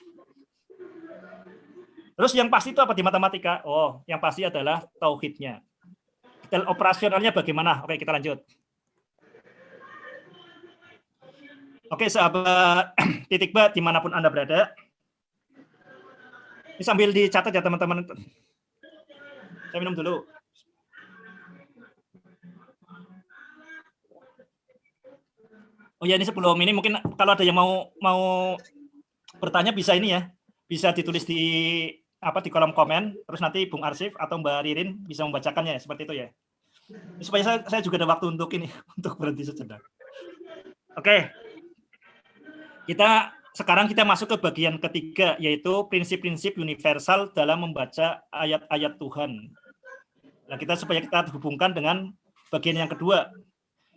Terus yang pasti itu apa di matematika? Yang pasti adalah tauhidnya. Detail operasionalnya bagaimana? Oke, kita lanjut. Oke, sahabat Titikba dimanapun Anda berada. Ini sambil dicatat ya teman-teman. Saya minum dulu. Oh ya, ini sebelum ini mungkin kalau ada yang mau bertanya bisa ini ya, bisa ditulis di kolom komen, terus nanti Bung Arsif atau Mbak Ririn bisa membacakannya seperti itu ya. Supaya saya juga ada waktu untuk ini, untuk berhenti sejenak. Oke. Sekarang kita masuk ke bagian ketiga, yaitu prinsip-prinsip universal dalam membaca ayat-ayat Tuhan. Nah, supaya kita hubungkan dengan bagian yang kedua.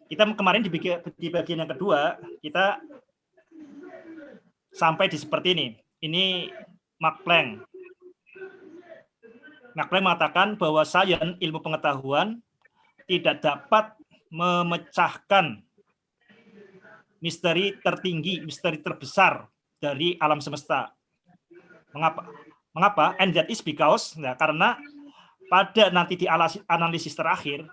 Kita kemarin di bagian yang kedua, kita sampai di seperti ini. Ini Max Planck. Max Planck mengatakan bahwa sains, ilmu pengetahuan, tidak dapat memecahkan misteri tertinggi, misteri terbesar dari alam semesta. Mengapa? And that is because, karena pada nanti di analisis terakhir,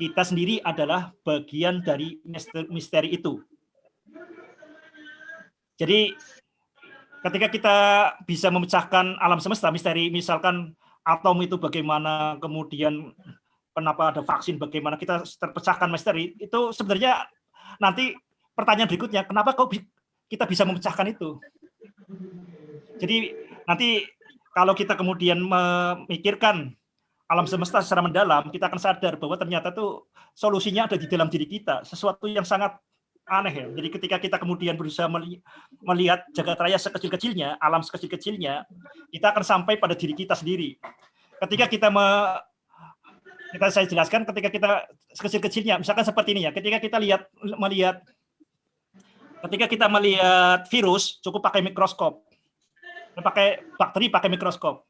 kita sendiri adalah bagian dari misteri itu. Jadi ketika kita bisa memecahkan alam semesta, misteri misalkan atom itu bagaimana, kemudian kenapa ada vaksin, bagaimana kita terpecahkan misteri, itu sebenarnya nanti pertanyaan berikutnya, kenapa kita bisa memecahkan itu? Jadi nanti kalau kita kemudian memikirkan alam semesta secara mendalam, kita akan sadar bahwa ternyata tuh solusinya ada di dalam diri kita, sesuatu yang sangat aneh ya. Jadi ketika kita kemudian berusaha melihat jagat raya sekecil-kecilnya, alam sekecil-kecilnya, kita akan sampai pada diri kita sendiri. Ketika kita saya jelaskan, ketika kita sekecil-kecilnya, misalkan seperti ini ya, ketika kita melihat virus, cukup pakai mikroskop. Pakai bakteri pakai mikroskop.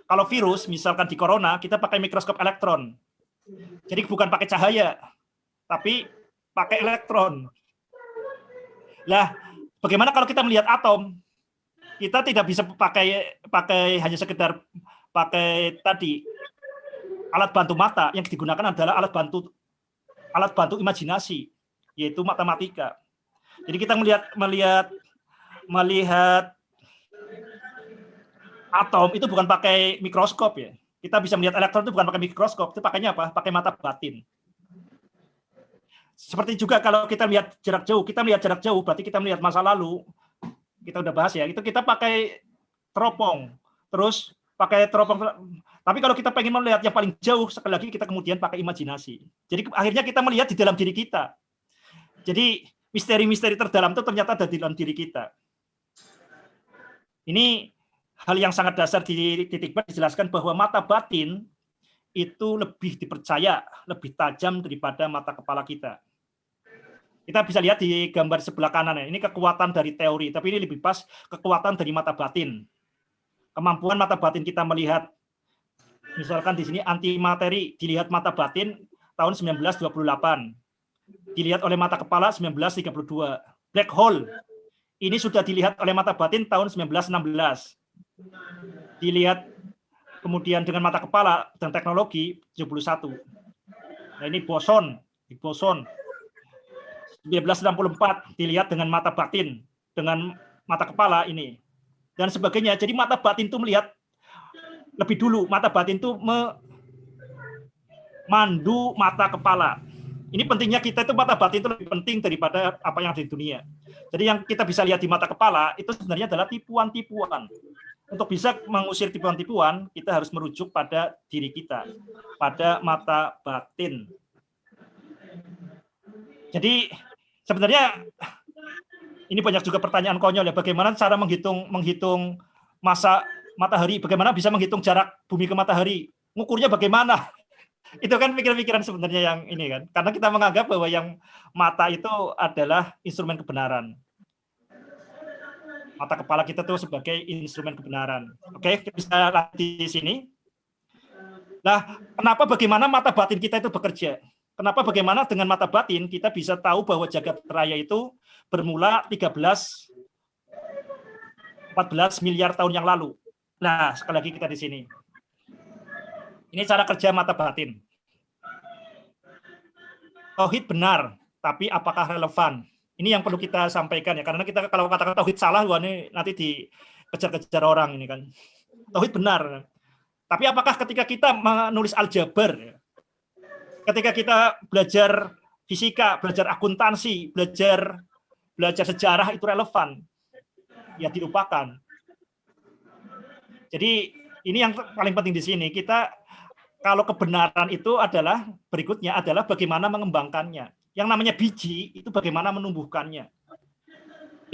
Kalau virus, misalkan di corona, kita pakai mikroskop elektron. Jadi bukan pakai cahaya, tapi pakai elektron. Lah, bagaimana kalau kita melihat atom? Kita tidak bisa pakai hanya sekedar pakai tadi alat bantu mata, yang digunakan adalah alat bantu imajinasi, yaitu matematika. Jadi kita melihat atom itu bukan pakai mikroskop ya. Kita bisa melihat elektron itu bukan pakai mikroskop, itu pakainya apa? Pakai mata batin. Seperti juga kalau kita melihat jarak jauh, berarti kita melihat masa lalu. Kita udah bahas ya, itu kita pakai teropong. Terus pakai teropong. Tapi kalau kita pengen melihat yang paling jauh, sekali lagi kita kemudian pakai imajinasi. Jadi akhirnya kita melihat di dalam diri kita. Jadi misteri-misteri terdalam itu ternyata ada di dalam diri kita. Ini hal yang sangat dasar di titik B dijelaskan bahwa mata batin itu lebih dipercaya, lebih tajam daripada mata kepala kita. Kita bisa lihat di gambar sebelah kanan ya, ini kekuatan dari teori, tapi ini lebih pas kekuatan dari mata batin. Kemampuan mata batin kita melihat, misalkan di sini antimateri dilihat mata batin tahun 1928, dilihat oleh mata kepala 1932. Black hole ini sudah dilihat oleh mata batin tahun 1916. Dilihat kemudian dengan mata kepala dan teknologi 71. Nah, ini boson 1964 dilihat dengan mata batin, dengan mata kepala ini dan sebagainya. Jadi mata batin itu melihat lebih dulu, mata batin itu memandu mata kepala. Ini pentingnya kita itu mata batin itu lebih penting daripada apa yang ada di dunia. Jadi yang kita bisa lihat di mata kepala itu sebenarnya adalah tipuan-tipuan. Untuk bisa mengusir tipuan-tipuan, kita harus merujuk pada diri kita, pada mata batin. Jadi sebenarnya ini banyak juga pertanyaan konyol ya, bagaimana cara menghitung masa matahari, bagaimana bisa menghitung jarak bumi ke matahari, ngukurnya bagaimana? Itu kan pikiran-pikiran sebenarnya yang ini kan, karena kita menganggap bahwa yang mata itu adalah instrumen kebenaran. Mata kepala kita tuh sebagai instrumen kebenaran. Oke, kita bisa lihat di sini. Nah, kenapa bagaimana mata batin kita itu bekerja? Kenapa bagaimana dengan mata batin kita bisa tahu bahwa jagat raya itu bermula 14 miliar tahun yang lalu. Nah, sekali lagi kita di sini. Ini cara kerja mata batin. Tauhid benar, tapi apakah relevan? Ini yang perlu kita sampaikan ya, karena kita kalau katakan tauhid salah, wah ini nanti dikejar-kejar orang ini kan. Tauhid benar, tapi apakah ketika kita menulis aljabar, ketika kita belajar fisika, belajar akuntansi, belajar sejarah itu relevan? Ya dilupakan. Jadi ini yang paling penting di sini. Kita kalau kebenaran itu adalah berikutnya adalah bagaimana mengembangkannya. Yang namanya biji itu bagaimana menumbuhkannya.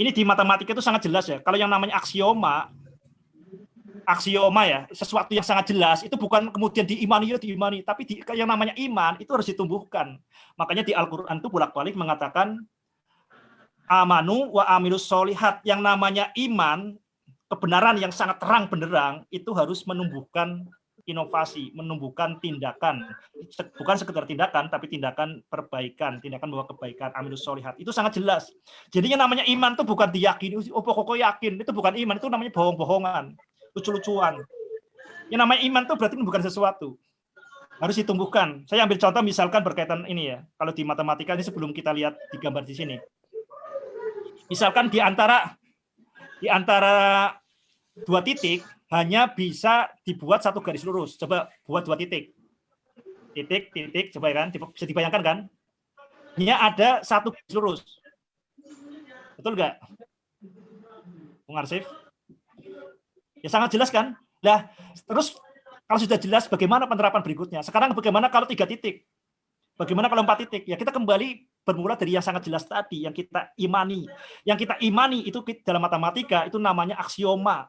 Ini di matematika itu sangat jelas ya. Kalau yang namanya aksioma ya, sesuatu yang sangat jelas itu bukan kemudian diimani, tapi yang namanya iman itu harus ditumbuhkan. Makanya di Al-Qur'an itu bolak-balik mengatakan amanu wa amilus solihat. Yang namanya iman, kebenaran yang sangat terang benderang itu harus menumbuhkan inovasi, menumbuhkan tindakan, bukan sekedar tindakan, tapi tindakan perbaikan, tindakan bawa kebaikan, amilus solihat. Itu sangat jelas. Jadi yang namanya iman itu bukan diyakini, oh pokoknya yakin, itu bukan iman, itu namanya bohong-bohongan, lucu-lucuan. Yang namanya iman itu berarti bukan sesuatu. Harus ditumbuhkan. Saya ambil contoh misalkan berkaitan ini ya, kalau di matematika ini sebelum kita lihat di gambar di sini. Misalkan di antara dua titik, hanya bisa dibuat satu garis lurus. Coba buat dua titik. Titik, coba kan, bisa dibayangkan kan? Hanya ada satu garis lurus. Betul nggak? Bung Arsif? Ya sangat jelas kan? Nah, terus Kalau sudah jelas, bagaimana penerapan berikutnya? Sekarang bagaimana kalau 3 titik? Bagaimana kalau 4 titik? Ya kita kembali bermula dari yang sangat jelas tadi, yang kita imani. Yang kita imani itu dalam matematika itu namanya aksioma.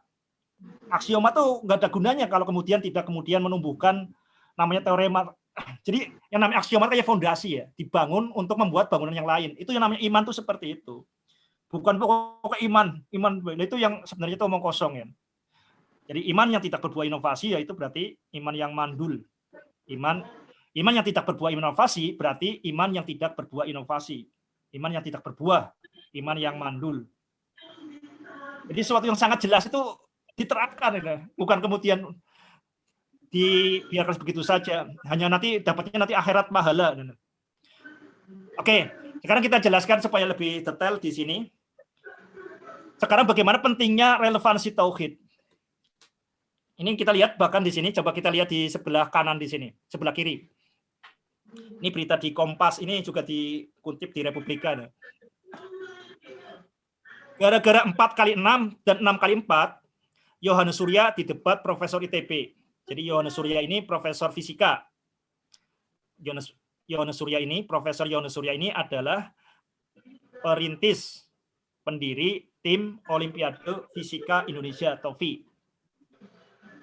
Aksioma tuh nggak ada gunanya kalau kemudian tidak kemudian menumbuhkan namanya teorema. Jadi yang namanya aksioma kayak fondasi ya, dibangun untuk membuat bangunan yang lain. Itu yang namanya iman tuh seperti itu. Bukan pokoknya iman itu yang sebenarnya itu omong kosong ya. Jadi iman yang tidak berbuah inovasi yaitu berarti iman yang mandul. Iman yang tidak berbuah inovasi berarti iman yang tidak berbuah inovasi. Iman yang tidak berbuah, iman yang mandul. Jadi sesuatu yang sangat jelas itu diterapkan ya. Bukan kemudian dibiarkan begitu saja. Hanya nanti dapatnya nanti akhirat pahala. Oke, sekarang kita jelaskan supaya lebih detail di sini. Sekarang bagaimana pentingnya relevansi tauhid. Ini kita lihat bahkan di sini, coba kita lihat di sebelah kanan di sini, sebelah kiri. Ini berita di Kompas, ini juga dikutip di Republika. Gara-gara 4x6 dan 6x4, Yohanes Surya didebat Profesor ITB. Jadi Yohanes Surya ini Profesor Fisika. Yohanes Surya ini adalah perintis, pendiri tim Olimpiade Fisika Indonesia (TOFI).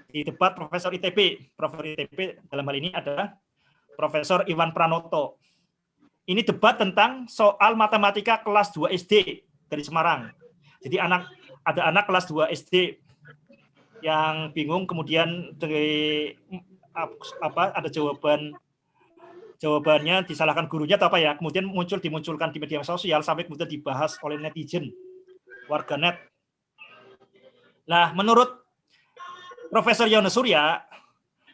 Di debat Profesor ITB. Profesor ITB dalam hal ini adalah Profesor Iwan Pranoto. Ini debat tentang soal matematika kelas 2 SD dari Semarang. Jadi ada anak kelas 2 SD yang bingung, kemudian ada jawabannya disalahkan gurunya atau apa ya, kemudian dimunculkan di media sosial sampai kemudian dibahas oleh netizen, warganet. Nah, menurut Profesor Yohanes Surya,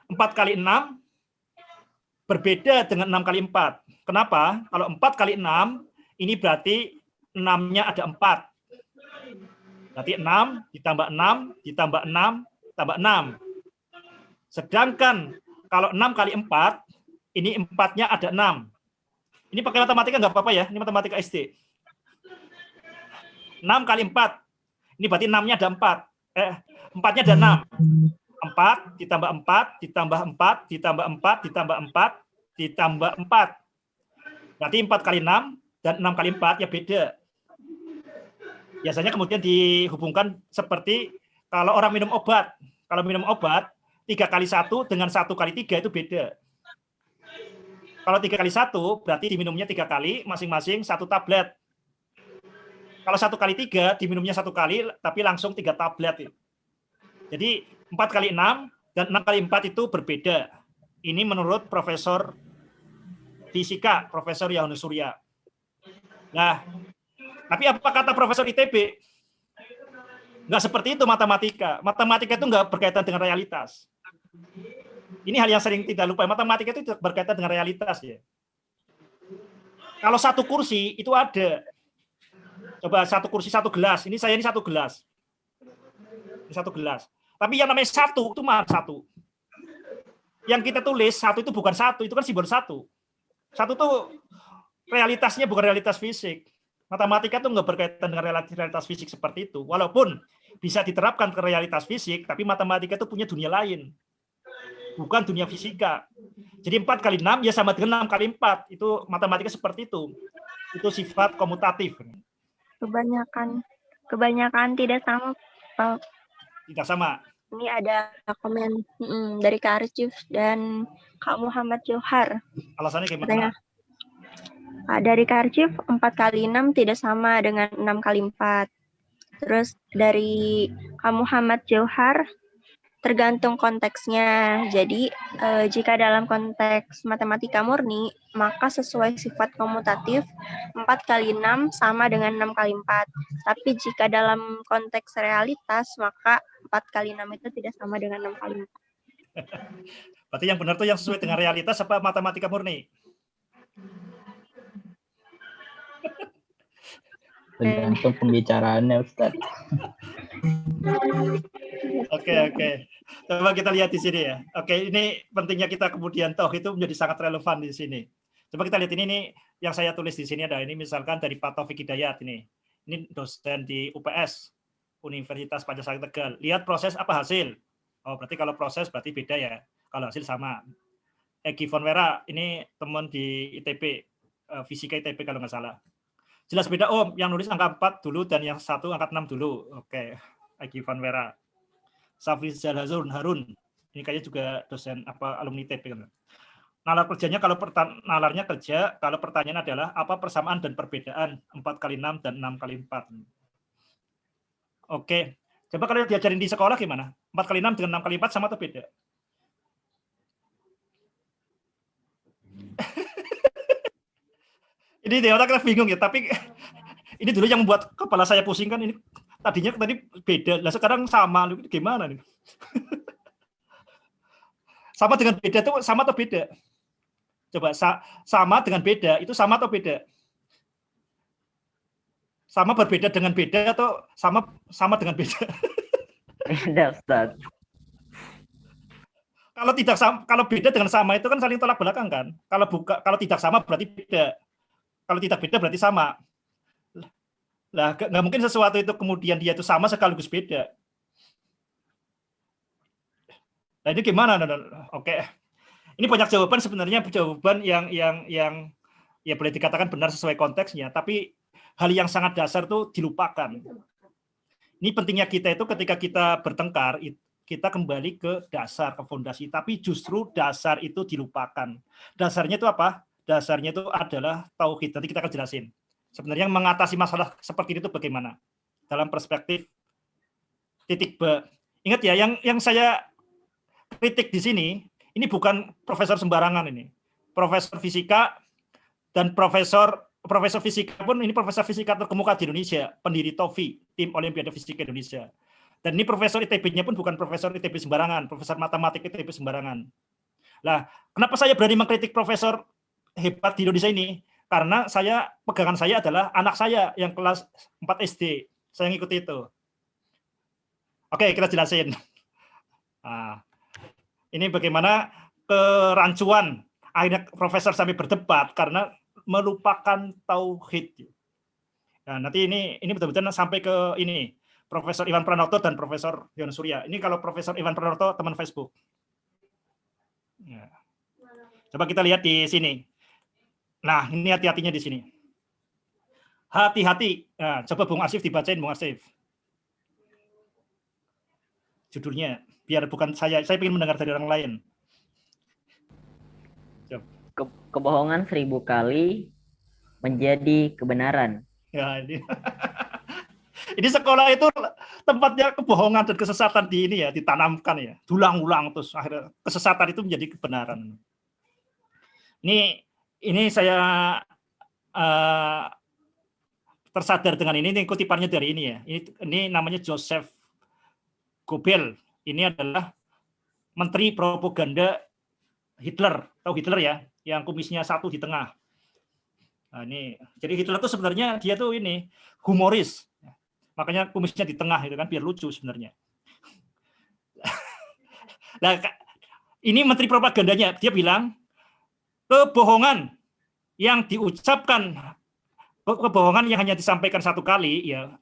4x6 berbeda dengan 6x4. Kenapa? Kalau 4x6, ini berarti 6-nya ada 4. Berarti 6 ditambah 6, ditambah 6, tambah 6. Sedangkan kalau 6x4, ini 4-nya ada 6. Ini pakai matematika nggak apa-apa ya, ini matematika SD. 6x4, ini berarti 6-nya ada 4. 4-nya ada 6. 4 ditambah 4 ditambah 4 ditambah 4 ditambah 4 ditambah 4. Berarti 4x6 dan 6x4 ya beda. Biasanya kemudian dihubungkan seperti kalau orang minum obat. Kalau minum obat 3x1 dengan 1x3 itu beda. Kalau 3x1 berarti diminumnya 3 kali, masing-masing 1 tablet. Kalau 1x3 diminumnya 1 kali, tapi langsung 3 tablet. Jadi 4x6 dan 6x4 itu berbeda. Ini menurut Profesor Fisika, Profesor Yohanes Surya. Nah, tapi apa kata Profesor ITB? Nggak seperti itu matematika. Matematika itu nggak berkaitan dengan realitas. Ini hal yang sering tidak lupa. Matematika itu berkaitan dengan realitas ya. Kalau 1 kursi itu ada. Coba 1 kursi 1 gelas. Ini saya ini 1 gelas. Ini 1 gelas. Tapi yang namanya 1 itu mah 1. Yang kita tulis 1 itu bukan 1, itu kan simbol 1. 1 itu realitasnya bukan realitas fisik. Matematika itu nggak berkaitan dengan realitas fisik seperti itu. Walaupun bisa diterapkan ke realitas fisik, tapi matematika itu punya dunia lain. Bukan dunia fisika. Jadi 4x6 ya sama dengan 6x4. Itu matematika seperti itu. Itu sifat komutatif. Kebanyakan tidak sama, Pak. Tidak sama. Ini ada komen dari Kak Arif dan Kak Muhammad Johar. Alasannya gimana? Dari Kak Arif, 4x6 tidak sama dengan 6x4. Terus dari Kak Muhammad Johar, tergantung konteksnya. Jadi, jika dalam konteks matematika murni, maka sesuai sifat komutatif, 4x6 sama dengan 6x4. Tapi jika dalam konteks realitas, maka 4x6 itu tidak sama dengan 6x4. Berarti yang benar tuh yang sesuai dengan realitas apa matematika murni? Tergantung pembicaraannya, Ustaz. Oke. Coba kita lihat di sini ya. Oke, ini pentingnya kita kemudian tauhid itu menjadi sangat relevan di sini. Coba kita lihat ini nih yang saya tulis di sini ada ini misalkan dari Pak Taufik Hidayat ini. Ini dosen di UPS Universitas Pancasila Tegal. Lihat proses apa hasil. Oh, berarti kalau proses berarti beda ya. kalau hasil sama. Egi von Vera ini teman di ITB, fisika ITB kalau nggak salah. Jelas beda, oh yang nulis angka 4 dulu dan yang satu angka 6 dulu. Oke, Egi von Vera. Safrizal Harun, ini kayaknya juga dosen alumni ITB kan. Nalar kerjanya nalarnya kerja, kalau pertanyaan adalah apa persamaan dan perbedaan 4 kali 6 dan 6 kali 4. Oke, coba kalian diajarin di sekolah gimana? 4 kali 6 dengan 6 kali 4 sama atau beda? Ini di otak kita bingung ya, tapi ini dulu yang membuat kepala saya pusing kan, ini tadi beda, lah sekarang sama, gimana nih? Sama dengan beda itu sama atau beda? Coba sama dengan beda itu sama atau beda? Sama berbeda dengan beda atau sama dengan beda? Beda, Ustaz. Kalau beda dengan sama itu kan saling tolak belakang kan? Kalau tidak sama berarti beda. Kalau tidak beda berarti sama. Lah nggak mungkin sesuatu itu kemudian dia itu sama sekaligus beda. Nah ini gimana? Oke, ini banyak jawaban sebenarnya, jawaban yang ya boleh dikatakan benar sesuai konteksnya, tapi hal yang sangat dasar tuh dilupakan. Ini pentingnya kita itu ketika kita bertengkar, kita kembali ke dasar, ke fondasi, tapi justru dasar itu dilupakan. Dasarnya itu apa? Dasarnya itu adalah tauhid. Nanti kita akan jelasin. Sebenarnya mengatasi masalah seperti itu bagaimana? Dalam perspektif titik B. Ingat ya, yang saya kritik di sini, ini bukan profesor sembarangan ini. Profesor fisika dan profesor fisika pun ini profesor fisika terkemuka di Indonesia, pendiri TOFI, Tim Olimpiade Fisika Indonesia. Dan ini profesor ITB-nya pun bukan profesor ITB sembarangan, profesor matematik ITB sembarangan. Lah, kenapa saya berani mengkritik profesor hebat di Indonesia ini? Karena pegangan saya adalah anak saya yang kelas 4 SD. Saya ngikuti itu. Oke, kita jelasin. Nah, ini bagaimana kerancuan akhirnya profesor sampai berdebat karena melupakan tauhid. Nah, nanti ini betul-betul sampai ke ini Profesor Iwan Pranoto dan Profesor Yon Surya. Ini kalau Profesor Iwan Pranoto teman Facebook. Ya. Coba kita lihat di sini. Nah, ini hati-hatinya di sini. Hati-hati. Nah, coba Bung Asif dibacain, Bung Asif. Judulnya, biar bukan saya ingin mendengar dari orang lain. Kebohongan 1000 kali menjadi kebenaran. Ya, ini sekolah itu tempatnya kebohongan dan kesesatan ditanamkan ya, diulang-ulang terus akhirnya kesesatan itu menjadi kebenaran. Ini saya tersadar dengan ini kutipannya dari ini ya. Ini namanya Joseph Goebbels. Ini adalah menteri propaganda Hitler. Tahu Hitler ya, yang kumisnya satu di tengah. Nah, ini jadi Hitler itu sebenarnya dia tuh ini humoris. Makanya kumisnya di tengah itu kan biar lucu sebenarnya. Nah, ini menteri propagandanya, dia bilang kebohongan yang diucapkan, kebohongan yang hanya disampaikan satu kali ya,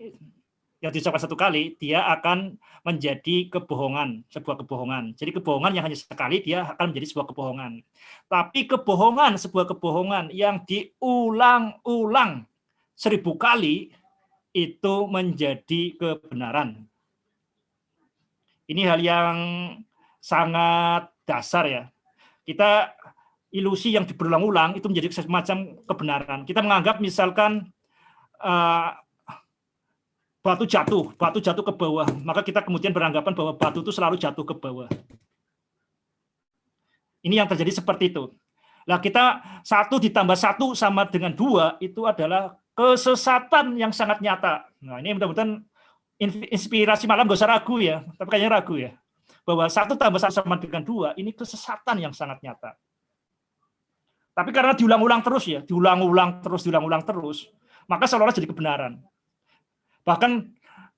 yang diucapkan satu kali dia akan menjadi kebohongan, sebuah kebohongan. Jadi kebohongan yang hanya sekali dia akan menjadi sebuah kebohongan. Tapi sebuah kebohongan yang diulang-ulang 1000 kali itu menjadi kebenaran. Ini hal yang sangat dasar ya. Kita ilusi yang berulang-ulang itu menjadi semacam kebenaran. Kita menganggap misalkan batu jatuh ke bawah, maka kita kemudian beranggapan bahwa batu itu selalu jatuh ke bawah. Ini yang terjadi seperti itu. Nah, kita 1 ditambah 1 sama dengan 2 itu adalah kesesatan yang sangat nyata. Nah, ini mudah-mudahan inspirasi malam gak usah ragu ya, tapi kayaknya ragu ya. Bahwa 1 tambah 1 sama dengan 2 ini kesesatan yang sangat nyata. Tapi karena diulang-ulang terus ya, diulang-ulang terus, maka seolah-olah jadi kebenaran. Bahkan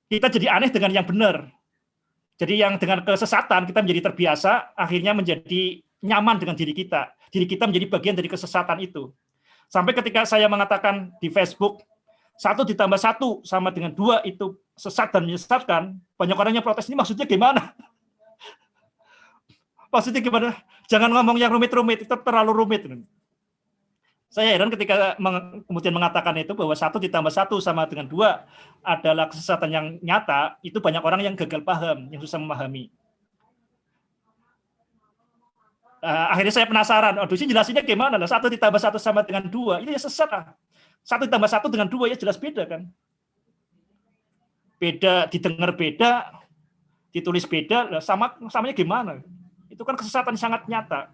kita jadi aneh dengan yang benar. Jadi yang dengan kesesatan kita menjadi terbiasa, akhirnya menjadi nyaman dengan diri kita. Diri kita menjadi bagian dari kesesatan itu. Sampai ketika saya mengatakan di Facebook, 1 ditambah 1 sama dengan 2 itu sesat dan menyesatkan, banyak orang yang protes, ini maksudnya gimana? Maksudnya gimana? Jangan ngomong yang rumit-rumit, itu terlalu rumit. Saya heran ketika kemudian mengatakan itu bahwa 1 ditambah 1 sama dengan 2 adalah kesesatan yang nyata, itu banyak orang yang gagal paham, yang susah memahami. Akhirnya saya penasaran, aduh sih jelasinnya gimana lah, 1 ditambah 1 sama dengan 2, ini ya sesat lah. 1 ditambah 1 dengan 2 ya jelas beda kan. Beda, didengar beda, ditulis beda, samanya gimana? Itu kan kesesatan sangat nyata.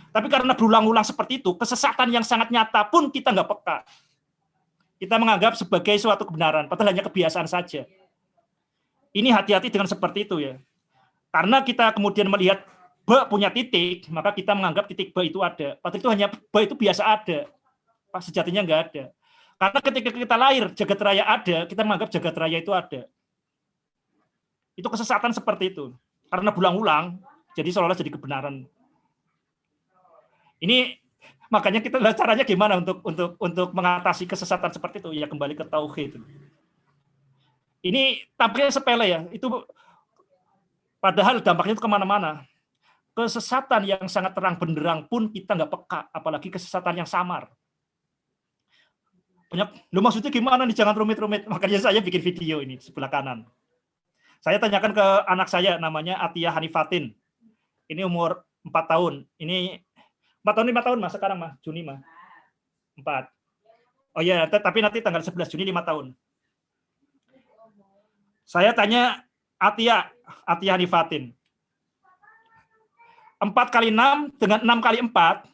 Tapi karena berulang-ulang seperti itu, kesesatan yang sangat nyata pun kita nggak peka. Kita menganggap sebagai suatu kebenaran, padahal hanya kebiasaan saja. Ini hati-hati dengan seperti itu ya. Karena kita kemudian melihat B punya titik, maka kita menganggap titik B itu ada. Padahal itu hanya B itu biasa ada. Sejatinya nggak ada. Karena ketika kita lahir, jagat raya ada, kita menganggap jagat raya itu ada. Itu kesesatan seperti itu. Karena berulang-ulang, jadi seolah-olah jadi kebenaran. Ini makanya kita caranya gimana untuk mengatasi kesesatan seperti itu? Ya kembali ke tauhid. Ini tampaknya sepele ya. Itu padahal dampaknya itu kemana-mana. Kesesatan yang sangat terang benderang pun kita nggak peka, apalagi kesesatan yang samar. Banyak, lo maksudnya gimana nih? Jangan rumit-rumit. Makanya saya bikin video ini sebelah kanan. Saya tanyakan ke anak saya, namanya Atiyah Hanifatin. Ini umur 4 tahun. Ini 4 tahun, 5 tahun mas sekarang mas, Juni mas. 4. Oh iya, tapi nanti tanggal 11 Juni 5 tahun. Saya tanya Atiyah Hanifatin. 4 kali 6 dengan 6 kali 4.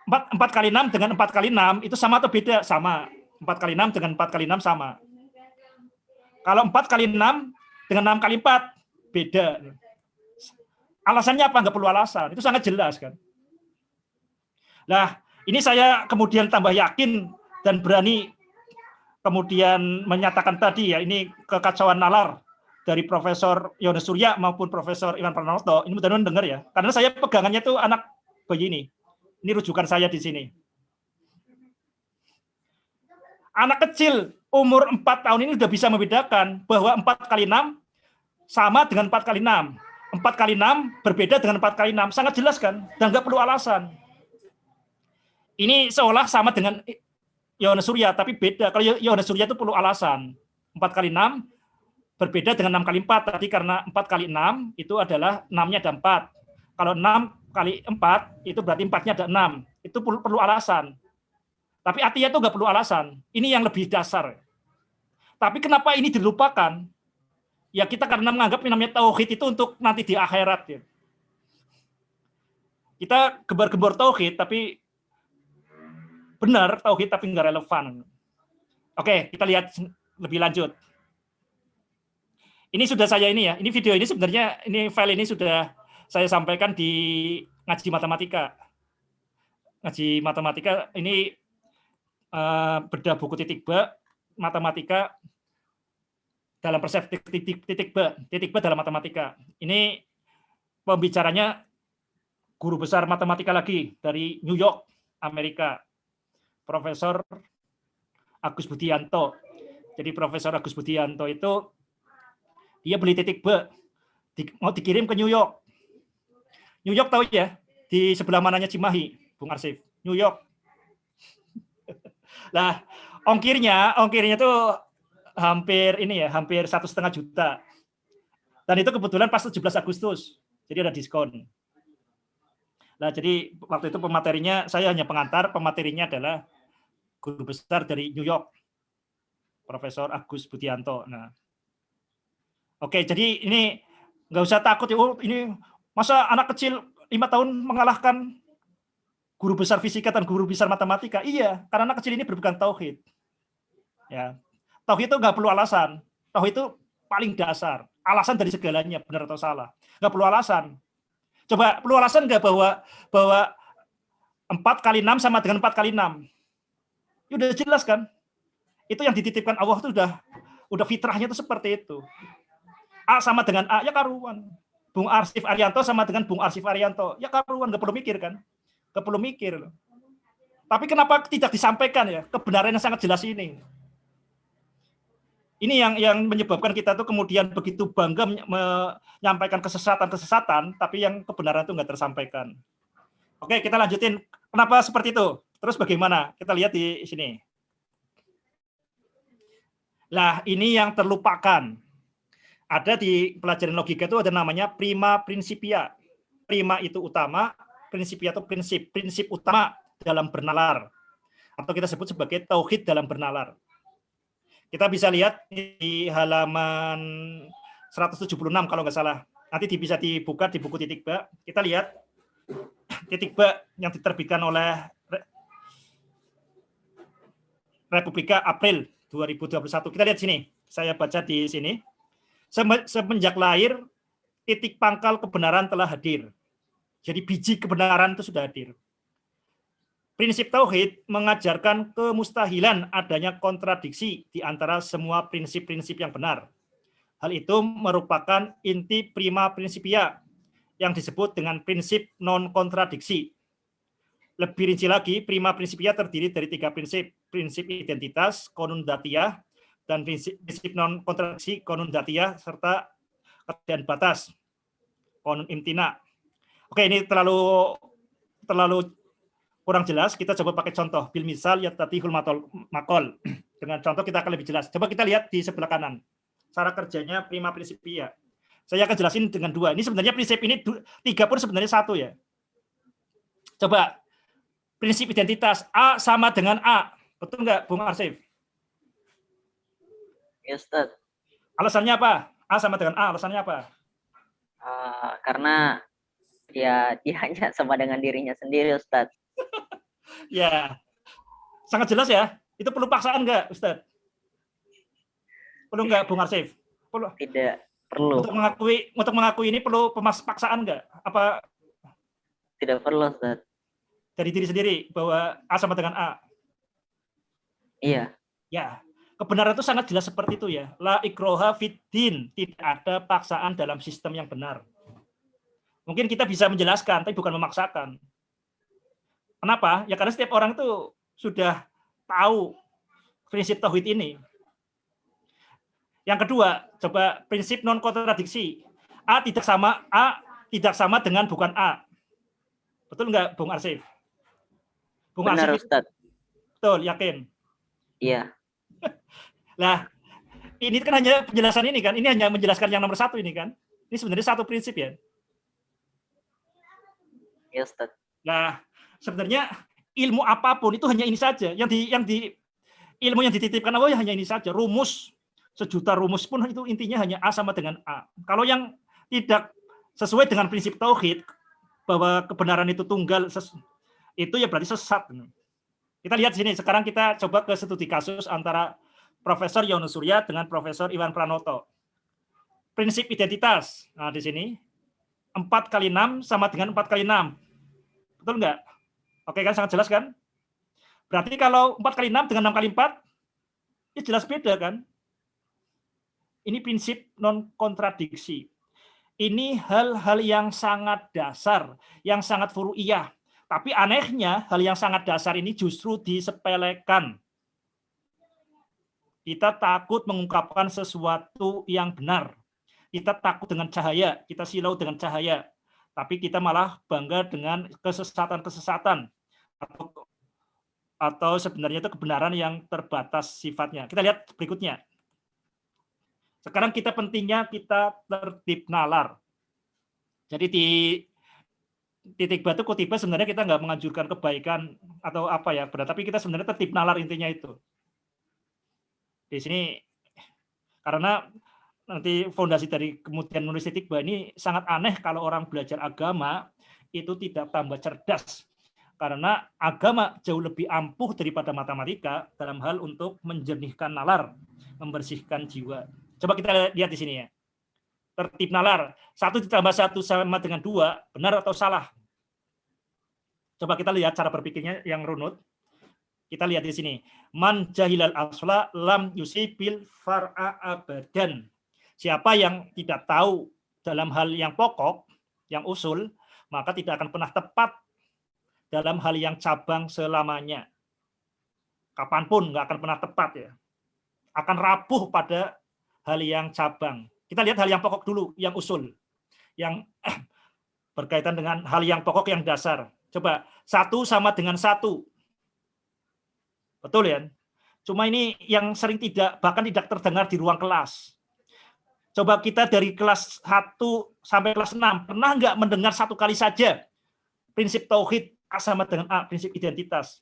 4 kali 6 dengan 4 kali 6 itu sama atau beda? Sama. 4 kali 6 dengan 4 kali 6 sama. Kalau 4 kali 6 dengan 6 kali 4 beda. Alasannya apa? Nggak perlu alasan. Itu sangat jelas kan. Nah, ini saya kemudian tambah yakin dan berani kemudian menyatakan tadi ya, ini kekacauan nalar dari Profesor Yohanes Surya maupun Profesor Iwan Pranoto. Ini mudah-mudahan dengar ya. Karena saya pegangannya itu anak bayi ini. Ini rujukan saya di sini. Anak kecil umur 4 tahun ini sudah bisa membedakan bahwa 4 kali 6 sama dengan 4 kali 6. 4 kali 6 berbeda dengan 4 kali 6. Sangat jelas kan? Dan nggak perlu alasan. Ini seolah sama dengan Yohanes Surya, tapi beda. Kalau Yohanes Surya itu perlu alasan. 4 kali 6 berbeda dengan 6 kali 4. Tadi karena 4 kali 6 itu adalah 6-nya ada 4. Kalau 6 kali 4 itu berarti 4-nya ada 6. Itu perlu alasan. Tapi Atiyah itu nggak perlu alasan. Ini yang lebih dasar. Tapi kenapa ini dilupakan? Ya kita karena menganggap namanya tauhid itu untuk nanti di akhirat ya. Kita gembar-gembor tauhid tapi benar tauhid tapi nggak relevan. Oke, kita lihat lebih lanjut. Ini sudah saya ini ya. Ini video ini sebenarnya ini file ini sudah saya sampaikan di ngaji matematika. Ngaji matematika ini bedah buku titik B matematika dalam persepsi titik B dalam matematika. Ini pembicaranya guru besar matematika lagi dari New York, Amerika, Profesor Agus Budianto. Jadi Profesor Agus Budianto itu dia beli titik B, mau dikirim ke New York. New York tahu ya, di sebelah mananya Cimahi, Bung Arsif. New York. Nah, ongkirnya tuh hampir 1,5 juta. Dan itu kebetulan pas 17 Agustus. Jadi ada diskon. Nah, jadi waktu itu pematerinya saya hanya pengantar, pematerinya adalah guru besar dari New York. Profesor Agus Budianto. Nah. Oke, jadi ini nggak usah takut ya. Oh, ini masa anak kecil 5 tahun mengalahkan guru besar fisika dan guru besar matematika? Iya, karena anak kecil ini berpegang tauhid. Ya. Tauhid itu nggak perlu alasan. Tauhid itu paling dasar. Alasan dari segalanya, benar atau salah. Nggak perlu alasan. Coba perlu alasan nggak bahwa 4 kali 6 sama dengan 4 kali 6? Ya udah jelas kan? Itu yang dititipkan Allah itu udah fitrahnya itu seperti itu. A sama dengan A, ya karuan. Bung Arsif Arianto sama dengan Bung Arsif Arianto, ya karuan, nggak perlu mikir kan? Nggak perlu mikir. Tapi kenapa tidak disampaikan ya kebenaran yang sangat jelas ini? Ini yang menyebabkan kita tuh kemudian begitu bangga menyampaikan kesesatan-kesesatan, tapi yang kebenaran itu nggak tersampaikan. Oke, kita lanjutin. Kenapa seperti itu? Terus bagaimana? Kita lihat di sini. Lah, ini yang terlupakan. Ada di pelajaran logika itu ada namanya prima principia. Prima itu utama, principia itu prinsip. Prinsip utama dalam bernalar. Atau kita sebut sebagai tauhid dalam bernalar. Kita bisa lihat di halaman 176 kalau nggak salah. Nanti bisa dibuka di buku Titik Ba. Kita lihat Titik Ba yang diterbitkan oleh Republika April 2021. Kita lihat sini. Saya baca di sini. Semenjak lahir, titik pangkal kebenaran telah hadir. Jadi biji kebenaran itu sudah hadir. Prinsip tauhid mengajarkan kemustahilan adanya kontradiksi di antara semua prinsip-prinsip yang benar. Hal itu merupakan inti prima principia yang disebut dengan prinsip non-kontradiksi. Lebih rinci lagi, prima principia terdiri dari 3 prinsip. Prinsip identitas, konundatiyah, dan prinsip non-kontradiksi, konundatiyah, serta keadaan batas, konun imtina. Oke, ini terlalu kurang jelas, kita coba pakai contoh. Bil misal yatatihul makol. Dengan contoh kita akan lebih jelas. Coba kita lihat di sebelah kanan. Cara kerjanya prima principia. Saya akan jelasin dengan 2. Ini sebenarnya prinsip ini 3 pun sebenarnya 1 ya. Coba. Prinsip identitas. A sama dengan A. Betul nggak, Bung Arsif? Ya, Ustaz. Alasannya apa? A sama dengan A. Alasannya apa? Karena ya dia hanya sama dengan dirinya sendiri, Ustaz. Ya, sangat jelas ya. Itu perlu paksaan nggak, Ustaz? Perlu nggak, Bung Arsif? Perlu. Tidak perlu. Untuk mengakui ini perlu paksaan nggak? Apa? Tidak perlu, Ustaz. Dari diri sendiri bahwa A sama dengan A. Iya. Ya, kebenaran itu sangat jelas seperti itu ya. La ikroha fiddin, tidak ada paksaan dalam sistem yang benar. Mungkin kita bisa menjelaskan, tapi bukan memaksakan. Kenapa? Ya karena setiap orang itu sudah tahu prinsip tauhid ini. Yang kedua, coba prinsip non kontradiksi. A tidak sama dengan bukan A. Betul nggak, Bung Arsif? Bung Benar, Arsif, Ustaz. betul, yakin? Iya. Nah, ini kan hanya penjelasan ini kan. Ini hanya menjelaskan yang nomor 1 ini kan. Ini sebenarnya 1 prinsip ya. Iya, Ustaz. Nah, sebenarnya ilmu apapun itu hanya ini saja. Ilmu yang dititipkan Allah hanya ini saja. Rumus, sejuta rumus pun itu intinya hanya A sama dengan A. Kalau yang tidak sesuai dengan prinsip tauhid bahwa kebenaran itu tunggal, itu ya berarti sesat. Kita lihat sini. Sekarang kita coba ke studi kasus antara Profesor Yono Surya dengan Profesor Iwan Pranoto. Prinsip identitas. Nah, di sini 4 kali 6 sama dengan 4 kali 6. Betul nggak? Oke kan, sangat jelas kan? Berarti kalau 4 kali 6 dengan 6 kali 4, ya jelas beda kan? Ini prinsip non-kontradiksi. Ini hal-hal yang sangat dasar, yang sangat furu'iyah. Tapi anehnya, hal yang sangat dasar ini justru disepelekan. Kita takut mengungkapkan sesuatu yang benar. Kita takut dengan cahaya, kita silau dengan cahaya. Tapi kita malah bangga dengan kesesatan-kesesatan. Atau sebenarnya itu kebenaran yang terbatas sifatnya. Kita lihat berikutnya. Sekarang pentingnya kita tertib nalar. Jadi di titik batu kutiba sebenarnya kita nggak menganjurkan kebaikan atau apa ya, tapi kita sebenarnya tertib nalar intinya itu. Di sini karena nanti fondasi dari kemudian menulis titik bah ini sangat aneh kalau orang belajar agama itu tidak tambah cerdas. Karena agama jauh lebih ampuh daripada matematika dalam hal untuk menjernihkan nalar, membersihkan jiwa. Coba kita lihat di sini ya. Tertib nalar, 1 ditambah 1 sama dengan 2, benar atau salah? Coba kita lihat cara berpikirnya yang runut. Kita lihat di sini. Man jahilal asla lam yusibil far'a abadan. Siapa yang tidak tahu dalam hal yang pokok, yang usul, maka tidak akan pernah tepat dalam hal yang cabang selamanya. Kapanpun nggak akan pernah tepat ya. akan rapuh pada hal yang cabang. Kita lihat hal yang pokok dulu, yang usul, yang berkaitan dengan hal yang pokok yang dasar. Coba, 1 sama dengan 1. Betul ya? Cuma ini yang sering bahkan tidak terdengar di ruang kelas. Coba kita dari kelas 1 sampai kelas 6, pernah nggak mendengar satu kali saja prinsip tauhid A sama dengan A, prinsip identitas?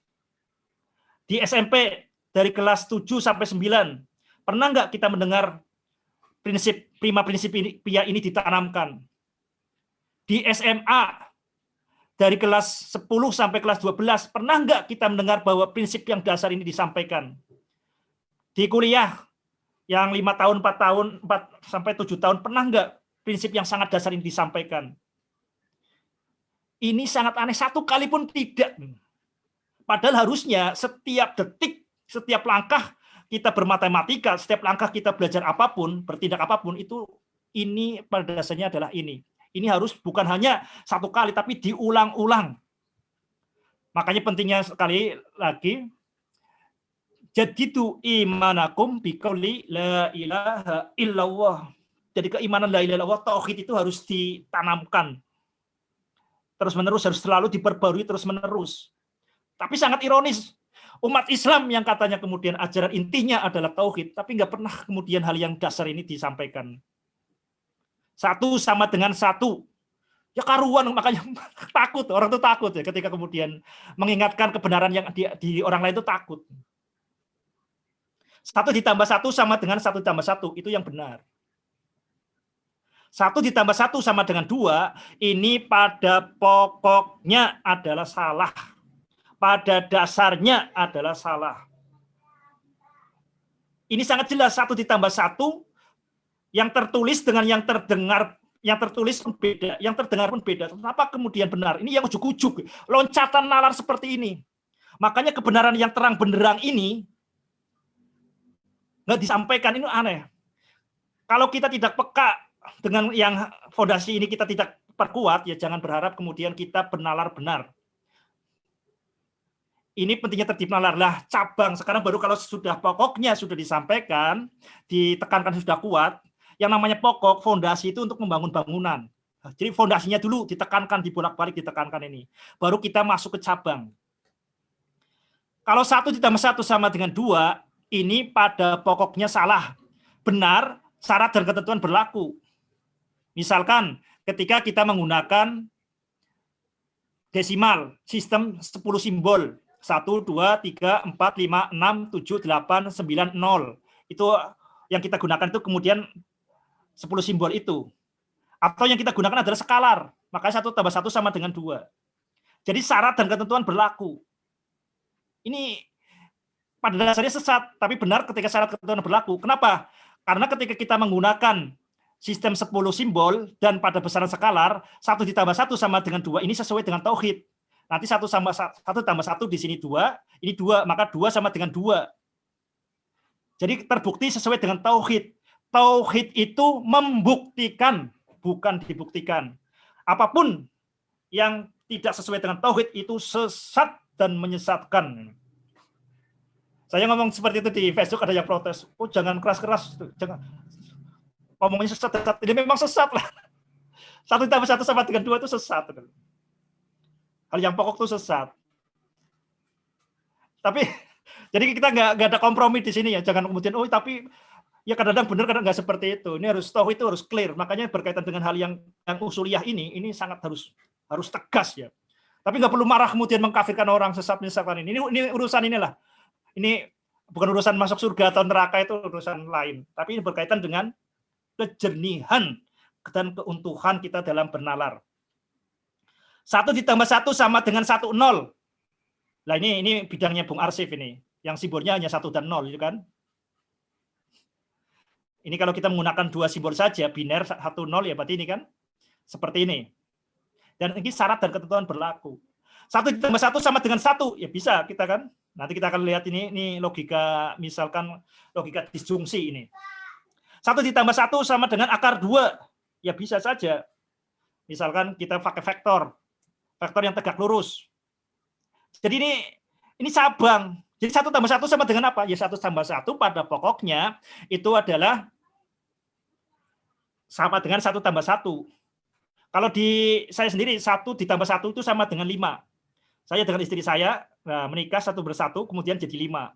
Di SMP dari kelas 7 sampai 9, pernah nggak kita mendengar prinsip PIA ini ditanamkan? Di SMA dari kelas 10 sampai kelas 12, pernah nggak kita mendengar bahwa prinsip yang dasar ini disampaikan? Di kuliah yang 5 tahun, 4 tahun, 4 sampai 7 tahun, pernah nggak prinsip yang sangat dasar ini disampaikan? Ini sangat aneh, satu kali pun tidak. Padahal harusnya setiap detik, setiap langkah kita bermatematika, setiap langkah kita belajar apapun, bertindak apapun, itu ini pada dasarnya adalah ini. Ini harus bukan hanya satu kali, tapi diulang-ulang. Makanya pentingnya sekali lagi, jadidu imanakum biqauli la ilaha illallah. Jadi keimanan la ilaha illallah, tauhid itu harus ditanamkan. Terus-menerus, harus selalu diperbarui terus-menerus. Tapi sangat ironis, umat Islam yang katanya kemudian ajaran intinya adalah tauhid, tapi nggak pernah kemudian hal yang dasar ini disampaikan. 1 sama dengan 1. Ya karuan, makanya takut, orang itu takut ya ketika kemudian mengingatkan kebenaran yang di orang lain itu takut. 1 ditambah 1 sama dengan 1 ditambah 1, itu yang benar. 1 ditambah 1 sama dengan 2, ini pada pokoknya adalah salah. Pada dasarnya adalah salah. Ini sangat jelas, 1 ditambah 1, yang tertulis dengan yang terdengar, yang tertulis pun beda, yang terdengar pun beda. Kenapa kemudian benar? Ini yang ujuk-ujuk, loncatan nalar seperti ini. Makanya kebenaran yang terang benderang ini nggak disampaikan, ini aneh. Kalau kita tidak peka dengan yang fondasi ini kita tidak perkuat, ya jangan berharap kemudian kita bernalar benar. Ini pentingnya tertib nalar. Lah, cabang sekarang baru kalau sudah pokoknya sudah disampaikan, ditekankan sudah kuat, yang namanya pokok, fondasi itu untuk membangun bangunan. Jadi fondasinya dulu ditekankan, dibolak-balik ditekankan ini. Baru kita masuk ke cabang. Kalau 1 ditambah 1 sama dengan 2, ini pada pokoknya salah. Benar, syarat dan ketentuan berlaku. Misalkan ketika kita menggunakan desimal, sistem 10 simbol, 1, 2, 3, 4, 5, 6, 7, 8, 9, 0. Itu yang kita gunakan itu kemudian 10 simbol itu. Atau yang kita gunakan adalah skalar, makanya 1 tambah 1 sama dengan 2. Jadi syarat dan ketentuan berlaku. Ini pada dasarnya sesat, tapi benar ketika syarat ketentuan berlaku. Kenapa? Karena ketika kita menggunakan sistem 10 simbol dan pada besaran skalar, 1 ditambah 1 sama dengan 2, ini sesuai dengan tauhid. Nanti 1 tambah 1 di sini 2, ini 2, maka 2 sama dengan 2. Jadi terbukti sesuai dengan tauhid. Tauhid itu membuktikan, bukan dibuktikan. Apapun yang tidak sesuai dengan tauhid itu sesat dan menyesatkan. Saya ngomong seperti itu di Facebook, ada yang protes. Oh, jangan keras-keras, jangan. Ngomongnya sesat, ini memang sesat lah. 1 tambah 1 sama dengan 2 itu sesat. Hal yang pokok itu sesat. Tapi jadi kita nggak ada kompromi di sini ya. Jangan kemudian tapi ya kadang-kadang benar, kadang nggak seperti itu. Ini harus tahu, itu harus clear. Makanya berkaitan dengan hal yang usuliyah ini sangat harus tegas ya. Tapi nggak perlu marah kemudian mengkafirkan orang, sesat misalkan ini urusan inilah. Ini bukan urusan masuk surga atau neraka, itu urusan lain. Tapi ini berkaitan dengan kejernihan dan keuntuhan kita dalam bernalar. 1 ditambah 1 sama dengan 1, 0. Nah ini bidangnya Bung Arsif ini, yang simbolnya hanya 1 dan 0, itu kan? Ini kalau kita menggunakan 2 simbol saja, biner 1, 0, ya berarti ini kan seperti ini. Dan ini syarat dan ketentuan berlaku. 1 ditambah 1 sama dengan 1, ya bisa kita kan? Nanti kita akan lihat ini logika, misalkan logika disjungsi ini. 1 ditambah 1 sama dengan akar 2. Ya bisa saja. Misalkan kita pakai vektor yang tegak lurus. Jadi ini cabang. Jadi 1 tambah 1 sama dengan apa? Ya 1 tambah 1 pada pokoknya itu adalah sama dengan 1 tambah 1. Kalau di saya sendiri 1 ditambah 1 itu sama dengan 5. Saya dengan istri saya menikah 1 bersatu kemudian jadi 5.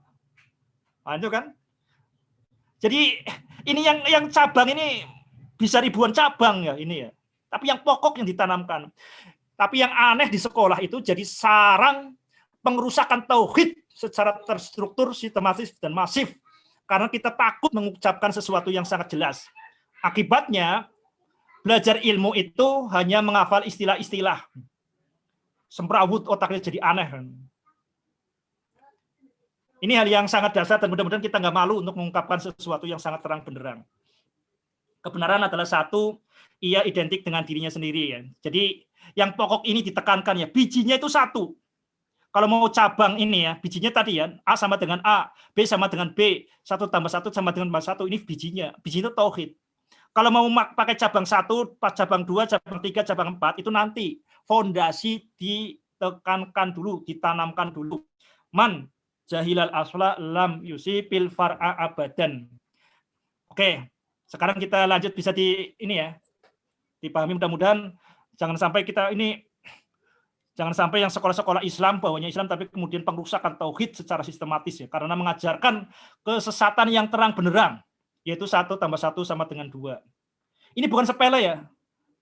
Nah, itu kan. Jadi ini yang cabang ini bisa ribuan cabang ya ini ya. Tapi yang pokok yang ditanamkan. Tapi yang aneh di sekolah itu jadi sarang pengerusakan tauhid secara terstruktur, sistematis dan masif. Karena kita takut mengucapkan sesuatu yang sangat jelas. Akibatnya belajar ilmu itu hanya menghafal istilah-istilah. Semrawut otaknya jadi aneh. Ini hal yang sangat dasar dan mudah-mudahan kita nggak malu untuk mengungkapkan sesuatu yang sangat terang benderang. Kebenaran adalah satu, ia identik dengan dirinya sendiri. Ya. Jadi yang pokok ini ditekankan ya, bijinya itu satu. Kalau mau cabang ini ya, bijinya tadi ya, A sama dengan A, B sama dengan B, 1 tambah 1 sama dengan 1, ini bijinya. Bijinya itu tauhid. Kalau mau pakai cabang 1, cabang 2, cabang 3, cabang 4, itu nanti fondasi ditekankan dulu, ditanamkan dulu. Man jahilal asla lam yusipil far'a abadan. Oke, sekarang kita lanjut bisa ini ya, dipahami mudah-mudahan jangan sampai yang sekolah-sekolah Islam bawahnya Islam tapi kemudian pengrusakan tauhid secara sistematis ya, karena mengajarkan kesesatan yang terang benderang, yaitu 1 tambah 1 sama dengan 2. Ini bukan sepele ya,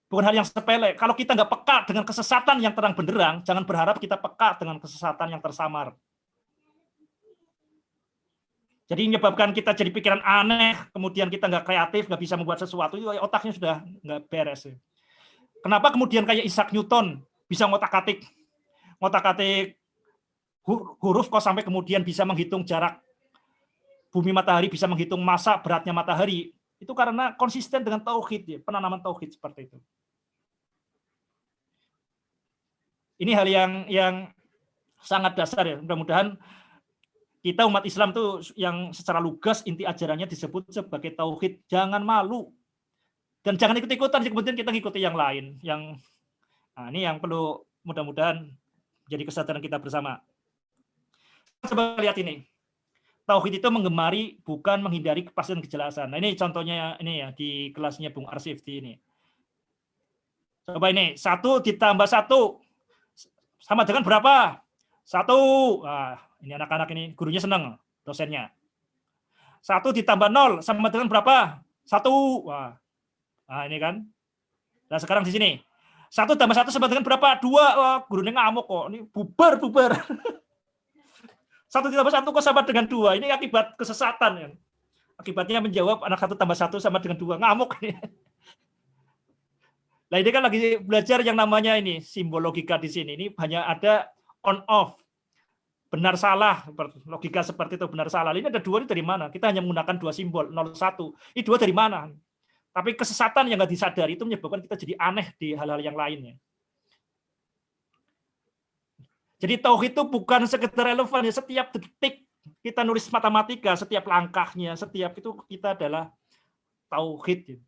bukan hal yang sepele. Kalau kita nggak peka dengan kesesatan yang terang benderang, jangan berharap kita peka dengan kesesatan yang tersamar. Jadi menyebabkan kita jadi pikiran aneh, kemudian kita nggak kreatif, nggak bisa membuat sesuatu, otaknya sudah nggak beres. Kenapa kemudian kayak Isaac Newton bisa ngotak-atik huruf kok sampai kemudian bisa menghitung jarak bumi matahari, bisa menghitung massa beratnya matahari, itu karena konsisten dengan tauhid, ya, penanaman tauhid seperti itu. Ini hal yang sangat dasar ya, mudah-mudahan kita umat Islam tuh yang secara lugas inti ajarannya disebut sebagai tauhid, jangan malu dan jangan ikut-ikutan kemudian kita ngikuti yang lain. Ini yang perlu mudah-mudahan jadi kesadaran kita bersama. Coba lihat ini, tauhid itu menggemari bukan menghindari kepastian kejelasan. Nah ini contohnya ini ya di kelasnya Bung Arsif di ini. Coba ini 1 ditambah 1 sama dengan berapa? 1. Ini anak-anak ini gurunya senang, dosennya. 1 ditambah 0 sama dengan berapa? 1. Nah, ini kan. Nah, sekarang di sini. 1 tambah 1 sama dengan berapa? 2. Gurunya ngamuk kok. Ini bubar. 1 ditambah 1 kok sama dengan 2. Ini akibat kesesatan. Ya. Akibatnya menjawab anak 1 tambah 1 sama dengan 2. Ngamuk. Nah, ini kan lagi belajar yang namanya ini, simbol logika di sini. Ini hanya ada on-off. Benar salah, logika seperti itu benar salah. Ini ada 2 ini dari mana? Kita hanya menggunakan 2 simbol 0 1. Ini 2 dari mana? Tapi kesesatan yang nggak disadari itu menyebabkan kita jadi aneh di hal-hal yang lainnya. Jadi tauhid itu bukan sekedar relevan ya, setiap detik kita nulis matematika, setiap langkahnya, setiap itu kita adalah tauhid.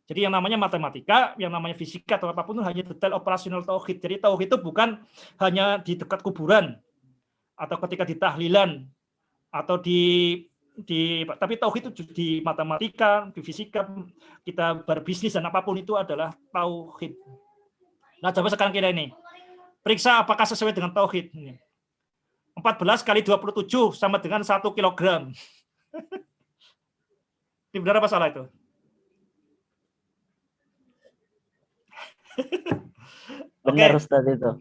Jadi yang namanya matematika, yang namanya fisika atau apapun itu hanya detail operasional tauhid. Jadi tauhid itu bukan hanya di dekat kuburan atau ketika di tahlilan atau tapi tauhid itu di matematika, di fisika, kita berbisnis dan apapun itu adalah tauhid. Nah, coba sekarang kita ini periksa apakah sesuai dengan tauhid. 14 kali 27 sama dengan 1 kilogram. Ini benar apa salah itu? Benar Ustaz itu.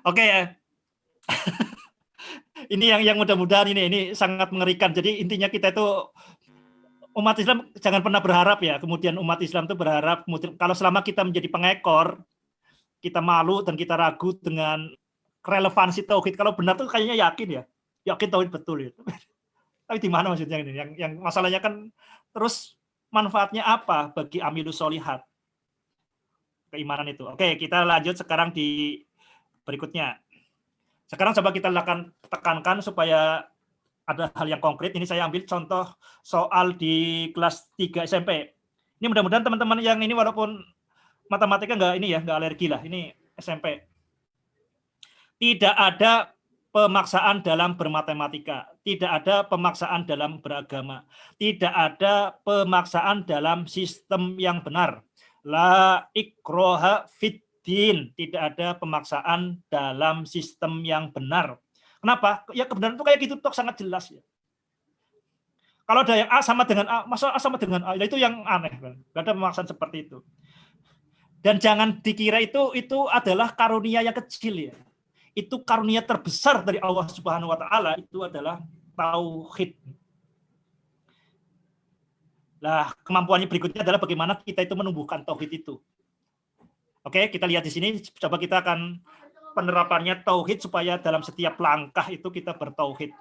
Oke ya. Ini yang mudah-mudahan ini sangat mengerikan. Jadi intinya kita itu umat Islam jangan pernah berharap ya. Kemudian umat Islam itu berharap kalau selama kita menjadi pengekor, kita malu dan kita ragu dengan relevansi tauhid. Kalau benar tuh kayaknya yakin ya. Yakin tauhid betul ya. Tapi di mana maksudnya ini? Yang masalahnya kan terus manfaatnya apa bagi amilus solihat? Keimanan itu. Oke, kita lanjut sekarang di berikutnya. Sekarang coba kita tekankan supaya ada hal yang konkret. Ini saya ambil contoh soal di kelas 3 SMP. Ini mudah-mudahan teman-teman yang ini walaupun matematika nggak alergi lah. Ini SMP. Tidak ada pemaksaan dalam bermatematika, tidak ada pemaksaan dalam beragama, tidak ada pemaksaan dalam sistem yang benar. La ikroha fiddin, tidak ada pemaksaan dalam sistem yang benar. Kenapa? Ya kebenaran itu kayak gitu toh, sangat jelas ya. Kalau ada yang A sama dengan A, masa A sama dengan A, itu yang aneh. Gak ada pemaksaan seperti itu. Dan jangan dikira itu adalah karunia yang kecil ya. Itu karunia terbesar dari Allah Subhanahu wa taala, itu adalah tauhid. Nah, kemampuannya berikutnya adalah bagaimana kita itu menumbuhkan tauhid itu. Oke, kita lihat di sini, coba kita akan penerapannya tauhid supaya dalam setiap langkah itu kita bertauhid.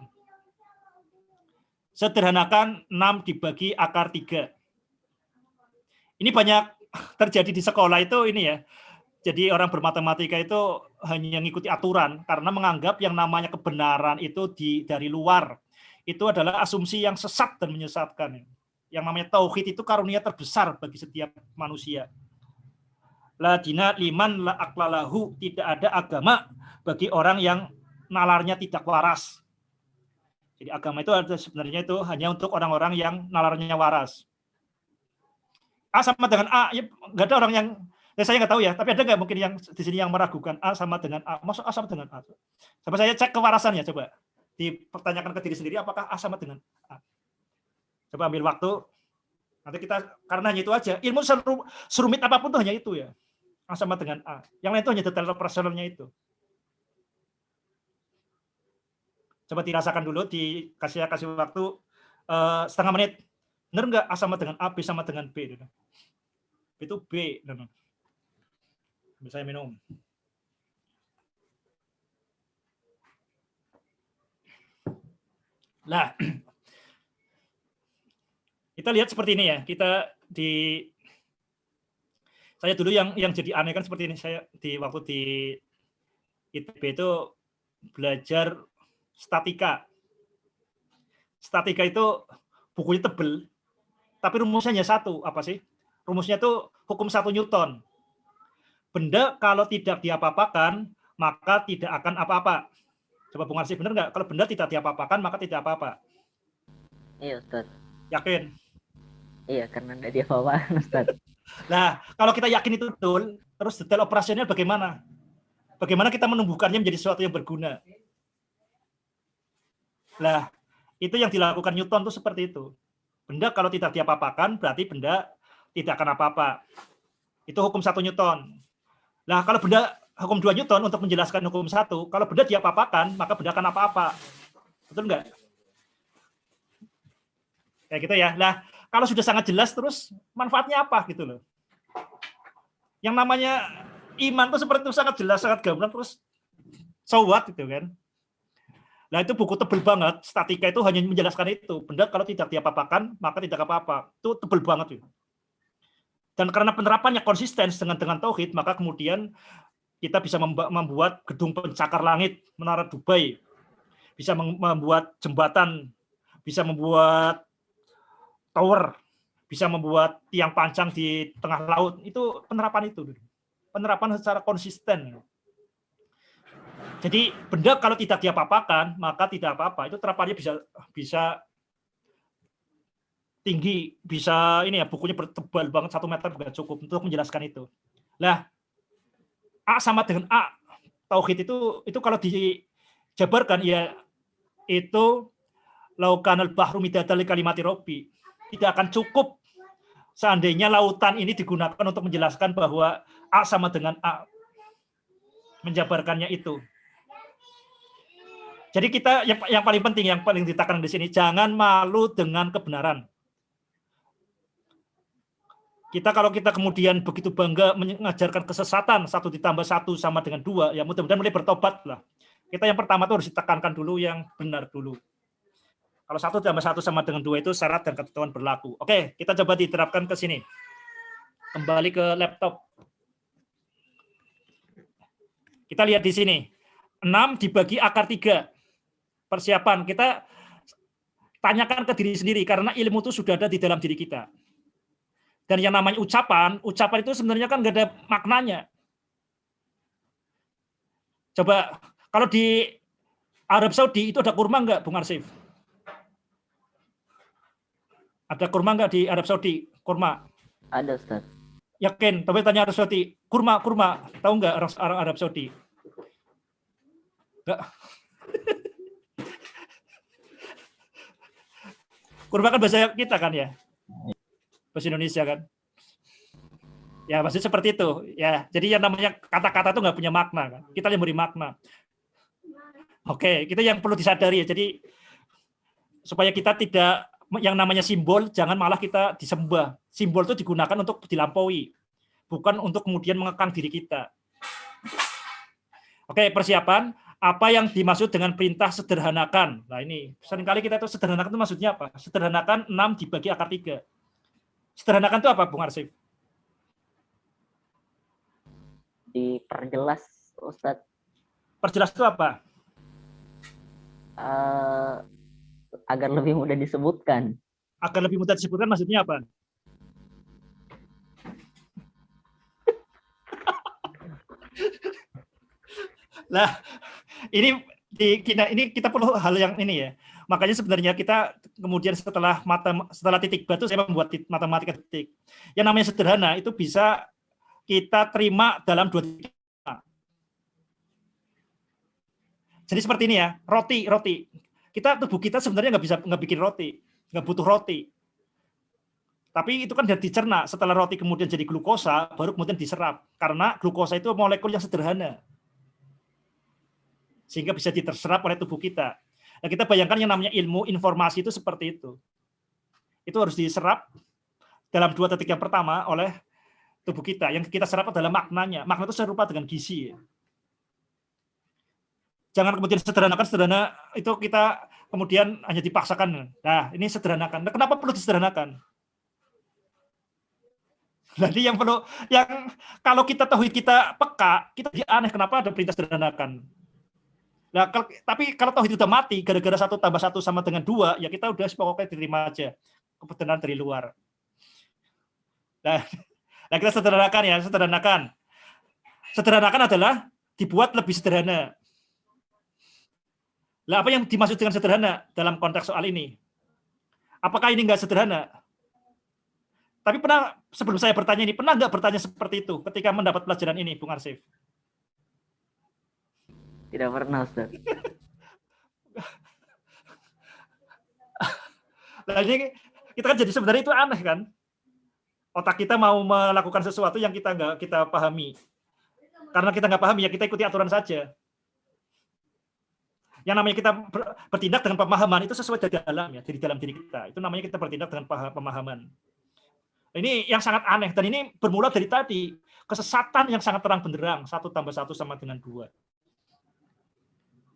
Sederhanakan 6 dibagi akar 3. Ini banyak terjadi di sekolah itu ini ya. Jadi orang bermatematika itu hanya mengikuti aturan karena menganggap yang namanya kebenaran itu dari luar. Itu adalah asumsi yang sesat dan menyesatkan. Yang namanya tauhid itu karunia terbesar bagi setiap manusia. La dina liman la aklalahu, tidak ada agama bagi orang yang nalarnya tidak waras. Jadi agama itu sebenarnya itu hanya untuk orang-orang yang nalarnya waras. A sama dengan A, ya nggak ada orang yang saya nggak tahu ya, tapi ada nggak mungkin yang di sini yang meragukan A sama dengan A? Maksud A sama dengan A? Coba saya cek kewarasannya, coba dipertanyakan ke diri sendiri, apakah A sama dengan A? Coba ambil waktu, nanti kita, karena hanya itu aja, ilmu serumit apapun tuh hanya itu ya, A sama dengan A. Yang lain itu hanya detail operasionalnya itu. Coba dirasakan dulu, kasih waktu setengah menit. Benar nggak A sama dengan A, B sama dengan B? Itu B. Saya minum. Nah, kita lihat seperti ini ya. Saya dulu yang jadi aneh kan seperti ini. Saya waktu di ITB itu belajar statika. Statika itu bukunya tebel, tapi rumusnya hanya satu. Apa sih? Rumusnya itu hukum 1 Newton. Benda kalau tidak diapa-apakan, maka tidak akan apa-apa. Coba Bung Arsy, benar nggak? Kalau benda tidak diapa-apakan, maka tidak apa-apa. Iya, Ustaz. Yakin? Iya, karena tidak diapa-apakan, Ustaz. Nah, kalau kita yakin itu betul, terus detail operasional bagaimana? Bagaimana kita menumbuhkannya menjadi sesuatu yang berguna? Nah, itu yang dilakukan Newton itu seperti itu. Benda kalau tidak diapa-apakan, berarti benda tidak akan apa-apa. Itu hukum 1 Newton. Nah, kalau benda hukum 2 Newton untuk menjelaskan hukum 1, kalau benda diapa-apakan, maka benda akan apa-apa. Betul nggak? Kayak gitu ya. Nah, kalau sudah sangat jelas terus manfaatnya apa gitu loh. Yang namanya iman itu seperti itu, sangat jelas, sangat gamblang, terus so what gitu kan. Nah, itu buku tebel banget, statika itu hanya menjelaskan itu. Benda kalau tidak diapa-apakan, maka tidak apa-apa. Itu tebel banget. Gitu. Dan karena penerapannya konsisten dengan tauhid, maka kemudian kita bisa membuat gedung pencakar langit, menara Dubai, bisa membuat jembatan, bisa membuat tower, bisa membuat tiang pancang di tengah laut. Itu penerapan itu. Penerapan secara konsisten. Jadi benda kalau tidak diapa-apakan, maka tidak apa-apa. Itu terapannya bisa tinggi, bisa ini ya, bukunya bertebal banget 1 meter juga cukup untuk menjelaskan itu. Nah, A sama dengan A, tauhid itu kalau dijabarkan ya itu laukanal bahru midadal kalimati robbi, tidak akan cukup seandainya lautan ini digunakan untuk menjelaskan bahwa A sama dengan A, menjabarkannya itu. Jadi kita yang paling penting, yang paling ditekankan di sini, jangan malu dengan kebenaran. Kalau kita kemudian begitu bangga mengajarkan kesesatan 1 ditambah 1 sama dengan 2, ya mudah-mudahan mulai bertobat lah. Kita yang pertama itu harus ditekankan dulu yang benar dulu. Kalau 1 tambah 1 sama dengan 2 itu syarat dan ketentuan berlaku. Oke, kita coba diterapkan ke sini. Kembali ke laptop. Kita lihat di sini. 6 dibagi akar 3. Persiapan. Kita tanyakan ke diri sendiri, karena ilmu itu sudah ada di dalam diri kita. Dan yang namanya ucapan itu sebenarnya kan nggak ada maknanya. Coba Kalau di Arab Saudi itu ada kurma nggak, Bung Arsif? Ada kurma nggak di Arab Saudi? Kurma. Ada, Ustaz. Yakin? Tapi tanya Arab Saudi. Kurma. Tahu nggak orang Arab Saudi? Nggak. Kurma kan bahasa kita kan ya? Bahasa Indonesia kan? Ya, maksudnya seperti itu. Ya, jadi yang namanya kata-kata itu nggak punya makna kan? Kita yang beri makna. Oke, itu yang perlu disadari ya. Jadi supaya kita tidak yang namanya simbol, jangan malah kita disembah. Simbol itu digunakan untuk dilampaui, bukan untuk kemudian mengekang diri kita. Oke, persiapan. Apa yang dimaksud dengan perintah sederhanakan? Nah ini, seringkali kita itu sederhanakan itu maksudnya apa? Sederhanakan 6 dibagi akar 3. Sederhanakan itu apa, Bung Arsif? Diperjelas, Ustadz. Perjelas itu apa? Agar lebih mudah disebutkan. Agar lebih mudah disebutkan maksudnya apa? Lah, ini kita perlu hal yang ini ya. Makanya sebenarnya kita kemudian setelah titik batu saya membuat matematika titik. Yang namanya sederhana itu bisa kita terima dalam 2 titik. Jadi seperti ini ya, roti. Tubuh kita sebenarnya nggak bikin roti, nggak butuh roti. Tapi itu kan sudah dicerna. Setelah roti kemudian jadi glukosa, baru kemudian diserap. Karena glukosa itu molekul yang sederhana, sehingga bisa diterserap oleh tubuh kita. Nah, kita bayangkan yang namanya ilmu informasi itu seperti itu. Itu harus diserap dalam 2 titik yang pertama oleh tubuh kita. Yang kita serap adalah maknanya. Makna itu serupa dengan gizi. Jangan kemudian sederhana itu kita kemudian hanya dipaksakan. Nah, ini sederhanakan. Nah, kenapa perlu disederhanakan? Jadi yang kalau kita tauhid kita peka, kita jadi aneh kenapa ada perintah sederhanakan. Nah, tapi kalau tauhid udah mati, gara-gara 1 tambah 1 sama dengan 2, ya kita udah pokoknya terima aja kebenaran dari luar. Nah, kita sederhanakan ya, sederhanakan. Sederhanakan adalah dibuat lebih sederhana. Lah, apa yang dimaksud dengan sederhana dalam konteks soal ini? Apakah ini nggak sederhana? Tapi sebelum saya bertanya ini, pernah nggak bertanya seperti itu ketika mendapat pelajaran ini, Bung Arsif? Tidak pernah, Ustaz. Nah, ini kita kan jadi sebenarnya itu aneh kan? Otak kita mau melakukan sesuatu yang kita nggak kita pahami. Karena kita nggak pahami, ya kita ikuti aturan saja. Yang namanya kita bertindak dengan pemahaman itu sesuai dari dalam diri kita. Itu namanya kita bertindak dengan pemahaman. Ini yang sangat aneh, dan ini bermula dari tadi kesesatan yang sangat terang benderang, 1 tambah 1 sama dengan 2.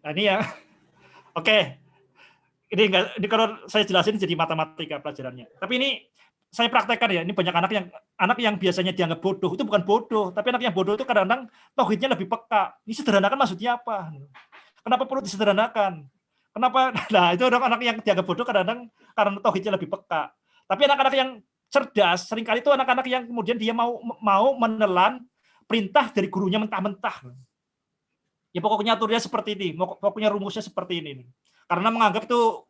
Nah, ini ya, oke. Ini kalau saya jelasin jadi matematika pelajarannya. Tapi ini saya praktekkan ya. Ini banyak anak yang biasanya dianggap bodoh itu bukan bodoh, tapi anak yang bodoh itu kadang-kadang tauhidnya lebih peka. Ini sederhanakan maksudnya apa? Kenapa perlu disederhanakan? Kenapa? Nah, itu anak yang dianggap bodoh kadang-kadang karena tauhidnya lebih peka. Tapi anak-anak yang cerdas, seringkali itu anak-anak yang kemudian dia mau menelan perintah dari gurunya mentah-mentah. Ya pokoknya aturannya seperti ini, pokoknya rumusnya seperti ini. Karena menganggap itu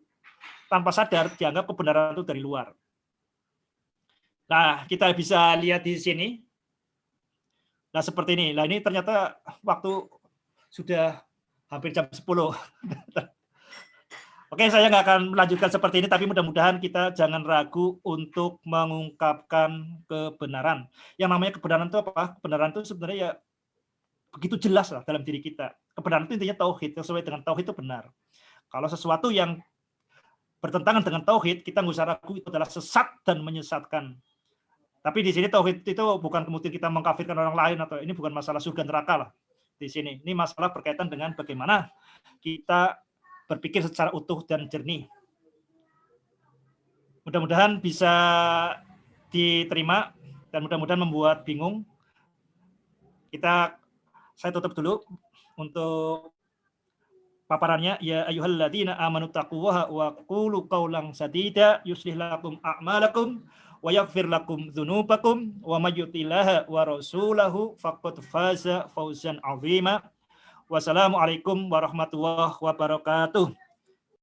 tanpa sadar dianggap kebenaran itu dari luar. Nah, kita bisa lihat di sini. Nah, seperti ini. Nah, ini ternyata waktu sudah hampir jam 10. Oke, saya nggak akan melanjutkan seperti ini, tapi mudah-mudahan kita jangan ragu untuk mengungkapkan kebenaran. Yang namanya kebenaran itu apa? Kebenaran itu sebenarnya ya begitu jelas lah dalam diri kita. Kebenaran itu intinya tauhid, sesuai dengan tauhid itu benar. Kalau sesuatu yang bertentangan dengan tauhid, kita nggak usah ragu itu adalah sesat dan menyesatkan. Tapi di sini tauhid itu bukan kemudian kita mengkafirkan orang lain, atau ini bukan masalah surga neraka lah di sini. Ini masalah berkaitan dengan bagaimana kita berpikir secara utuh dan jernih. Mudah-mudahan bisa diterima dan mudah-mudahan membuat bingung. Saya tutup dulu untuk paparannya. Ya ayyuhalladzina amanu taqullaha wa qulu qawlan sadida yuslih lakum a'malakum wa yaghfir lakum dzunubakum wa may yuti'illah wa rasulahu faqad faza fawzan 'azima. Wassalamualaikum warahmatullahi wabarakatuh.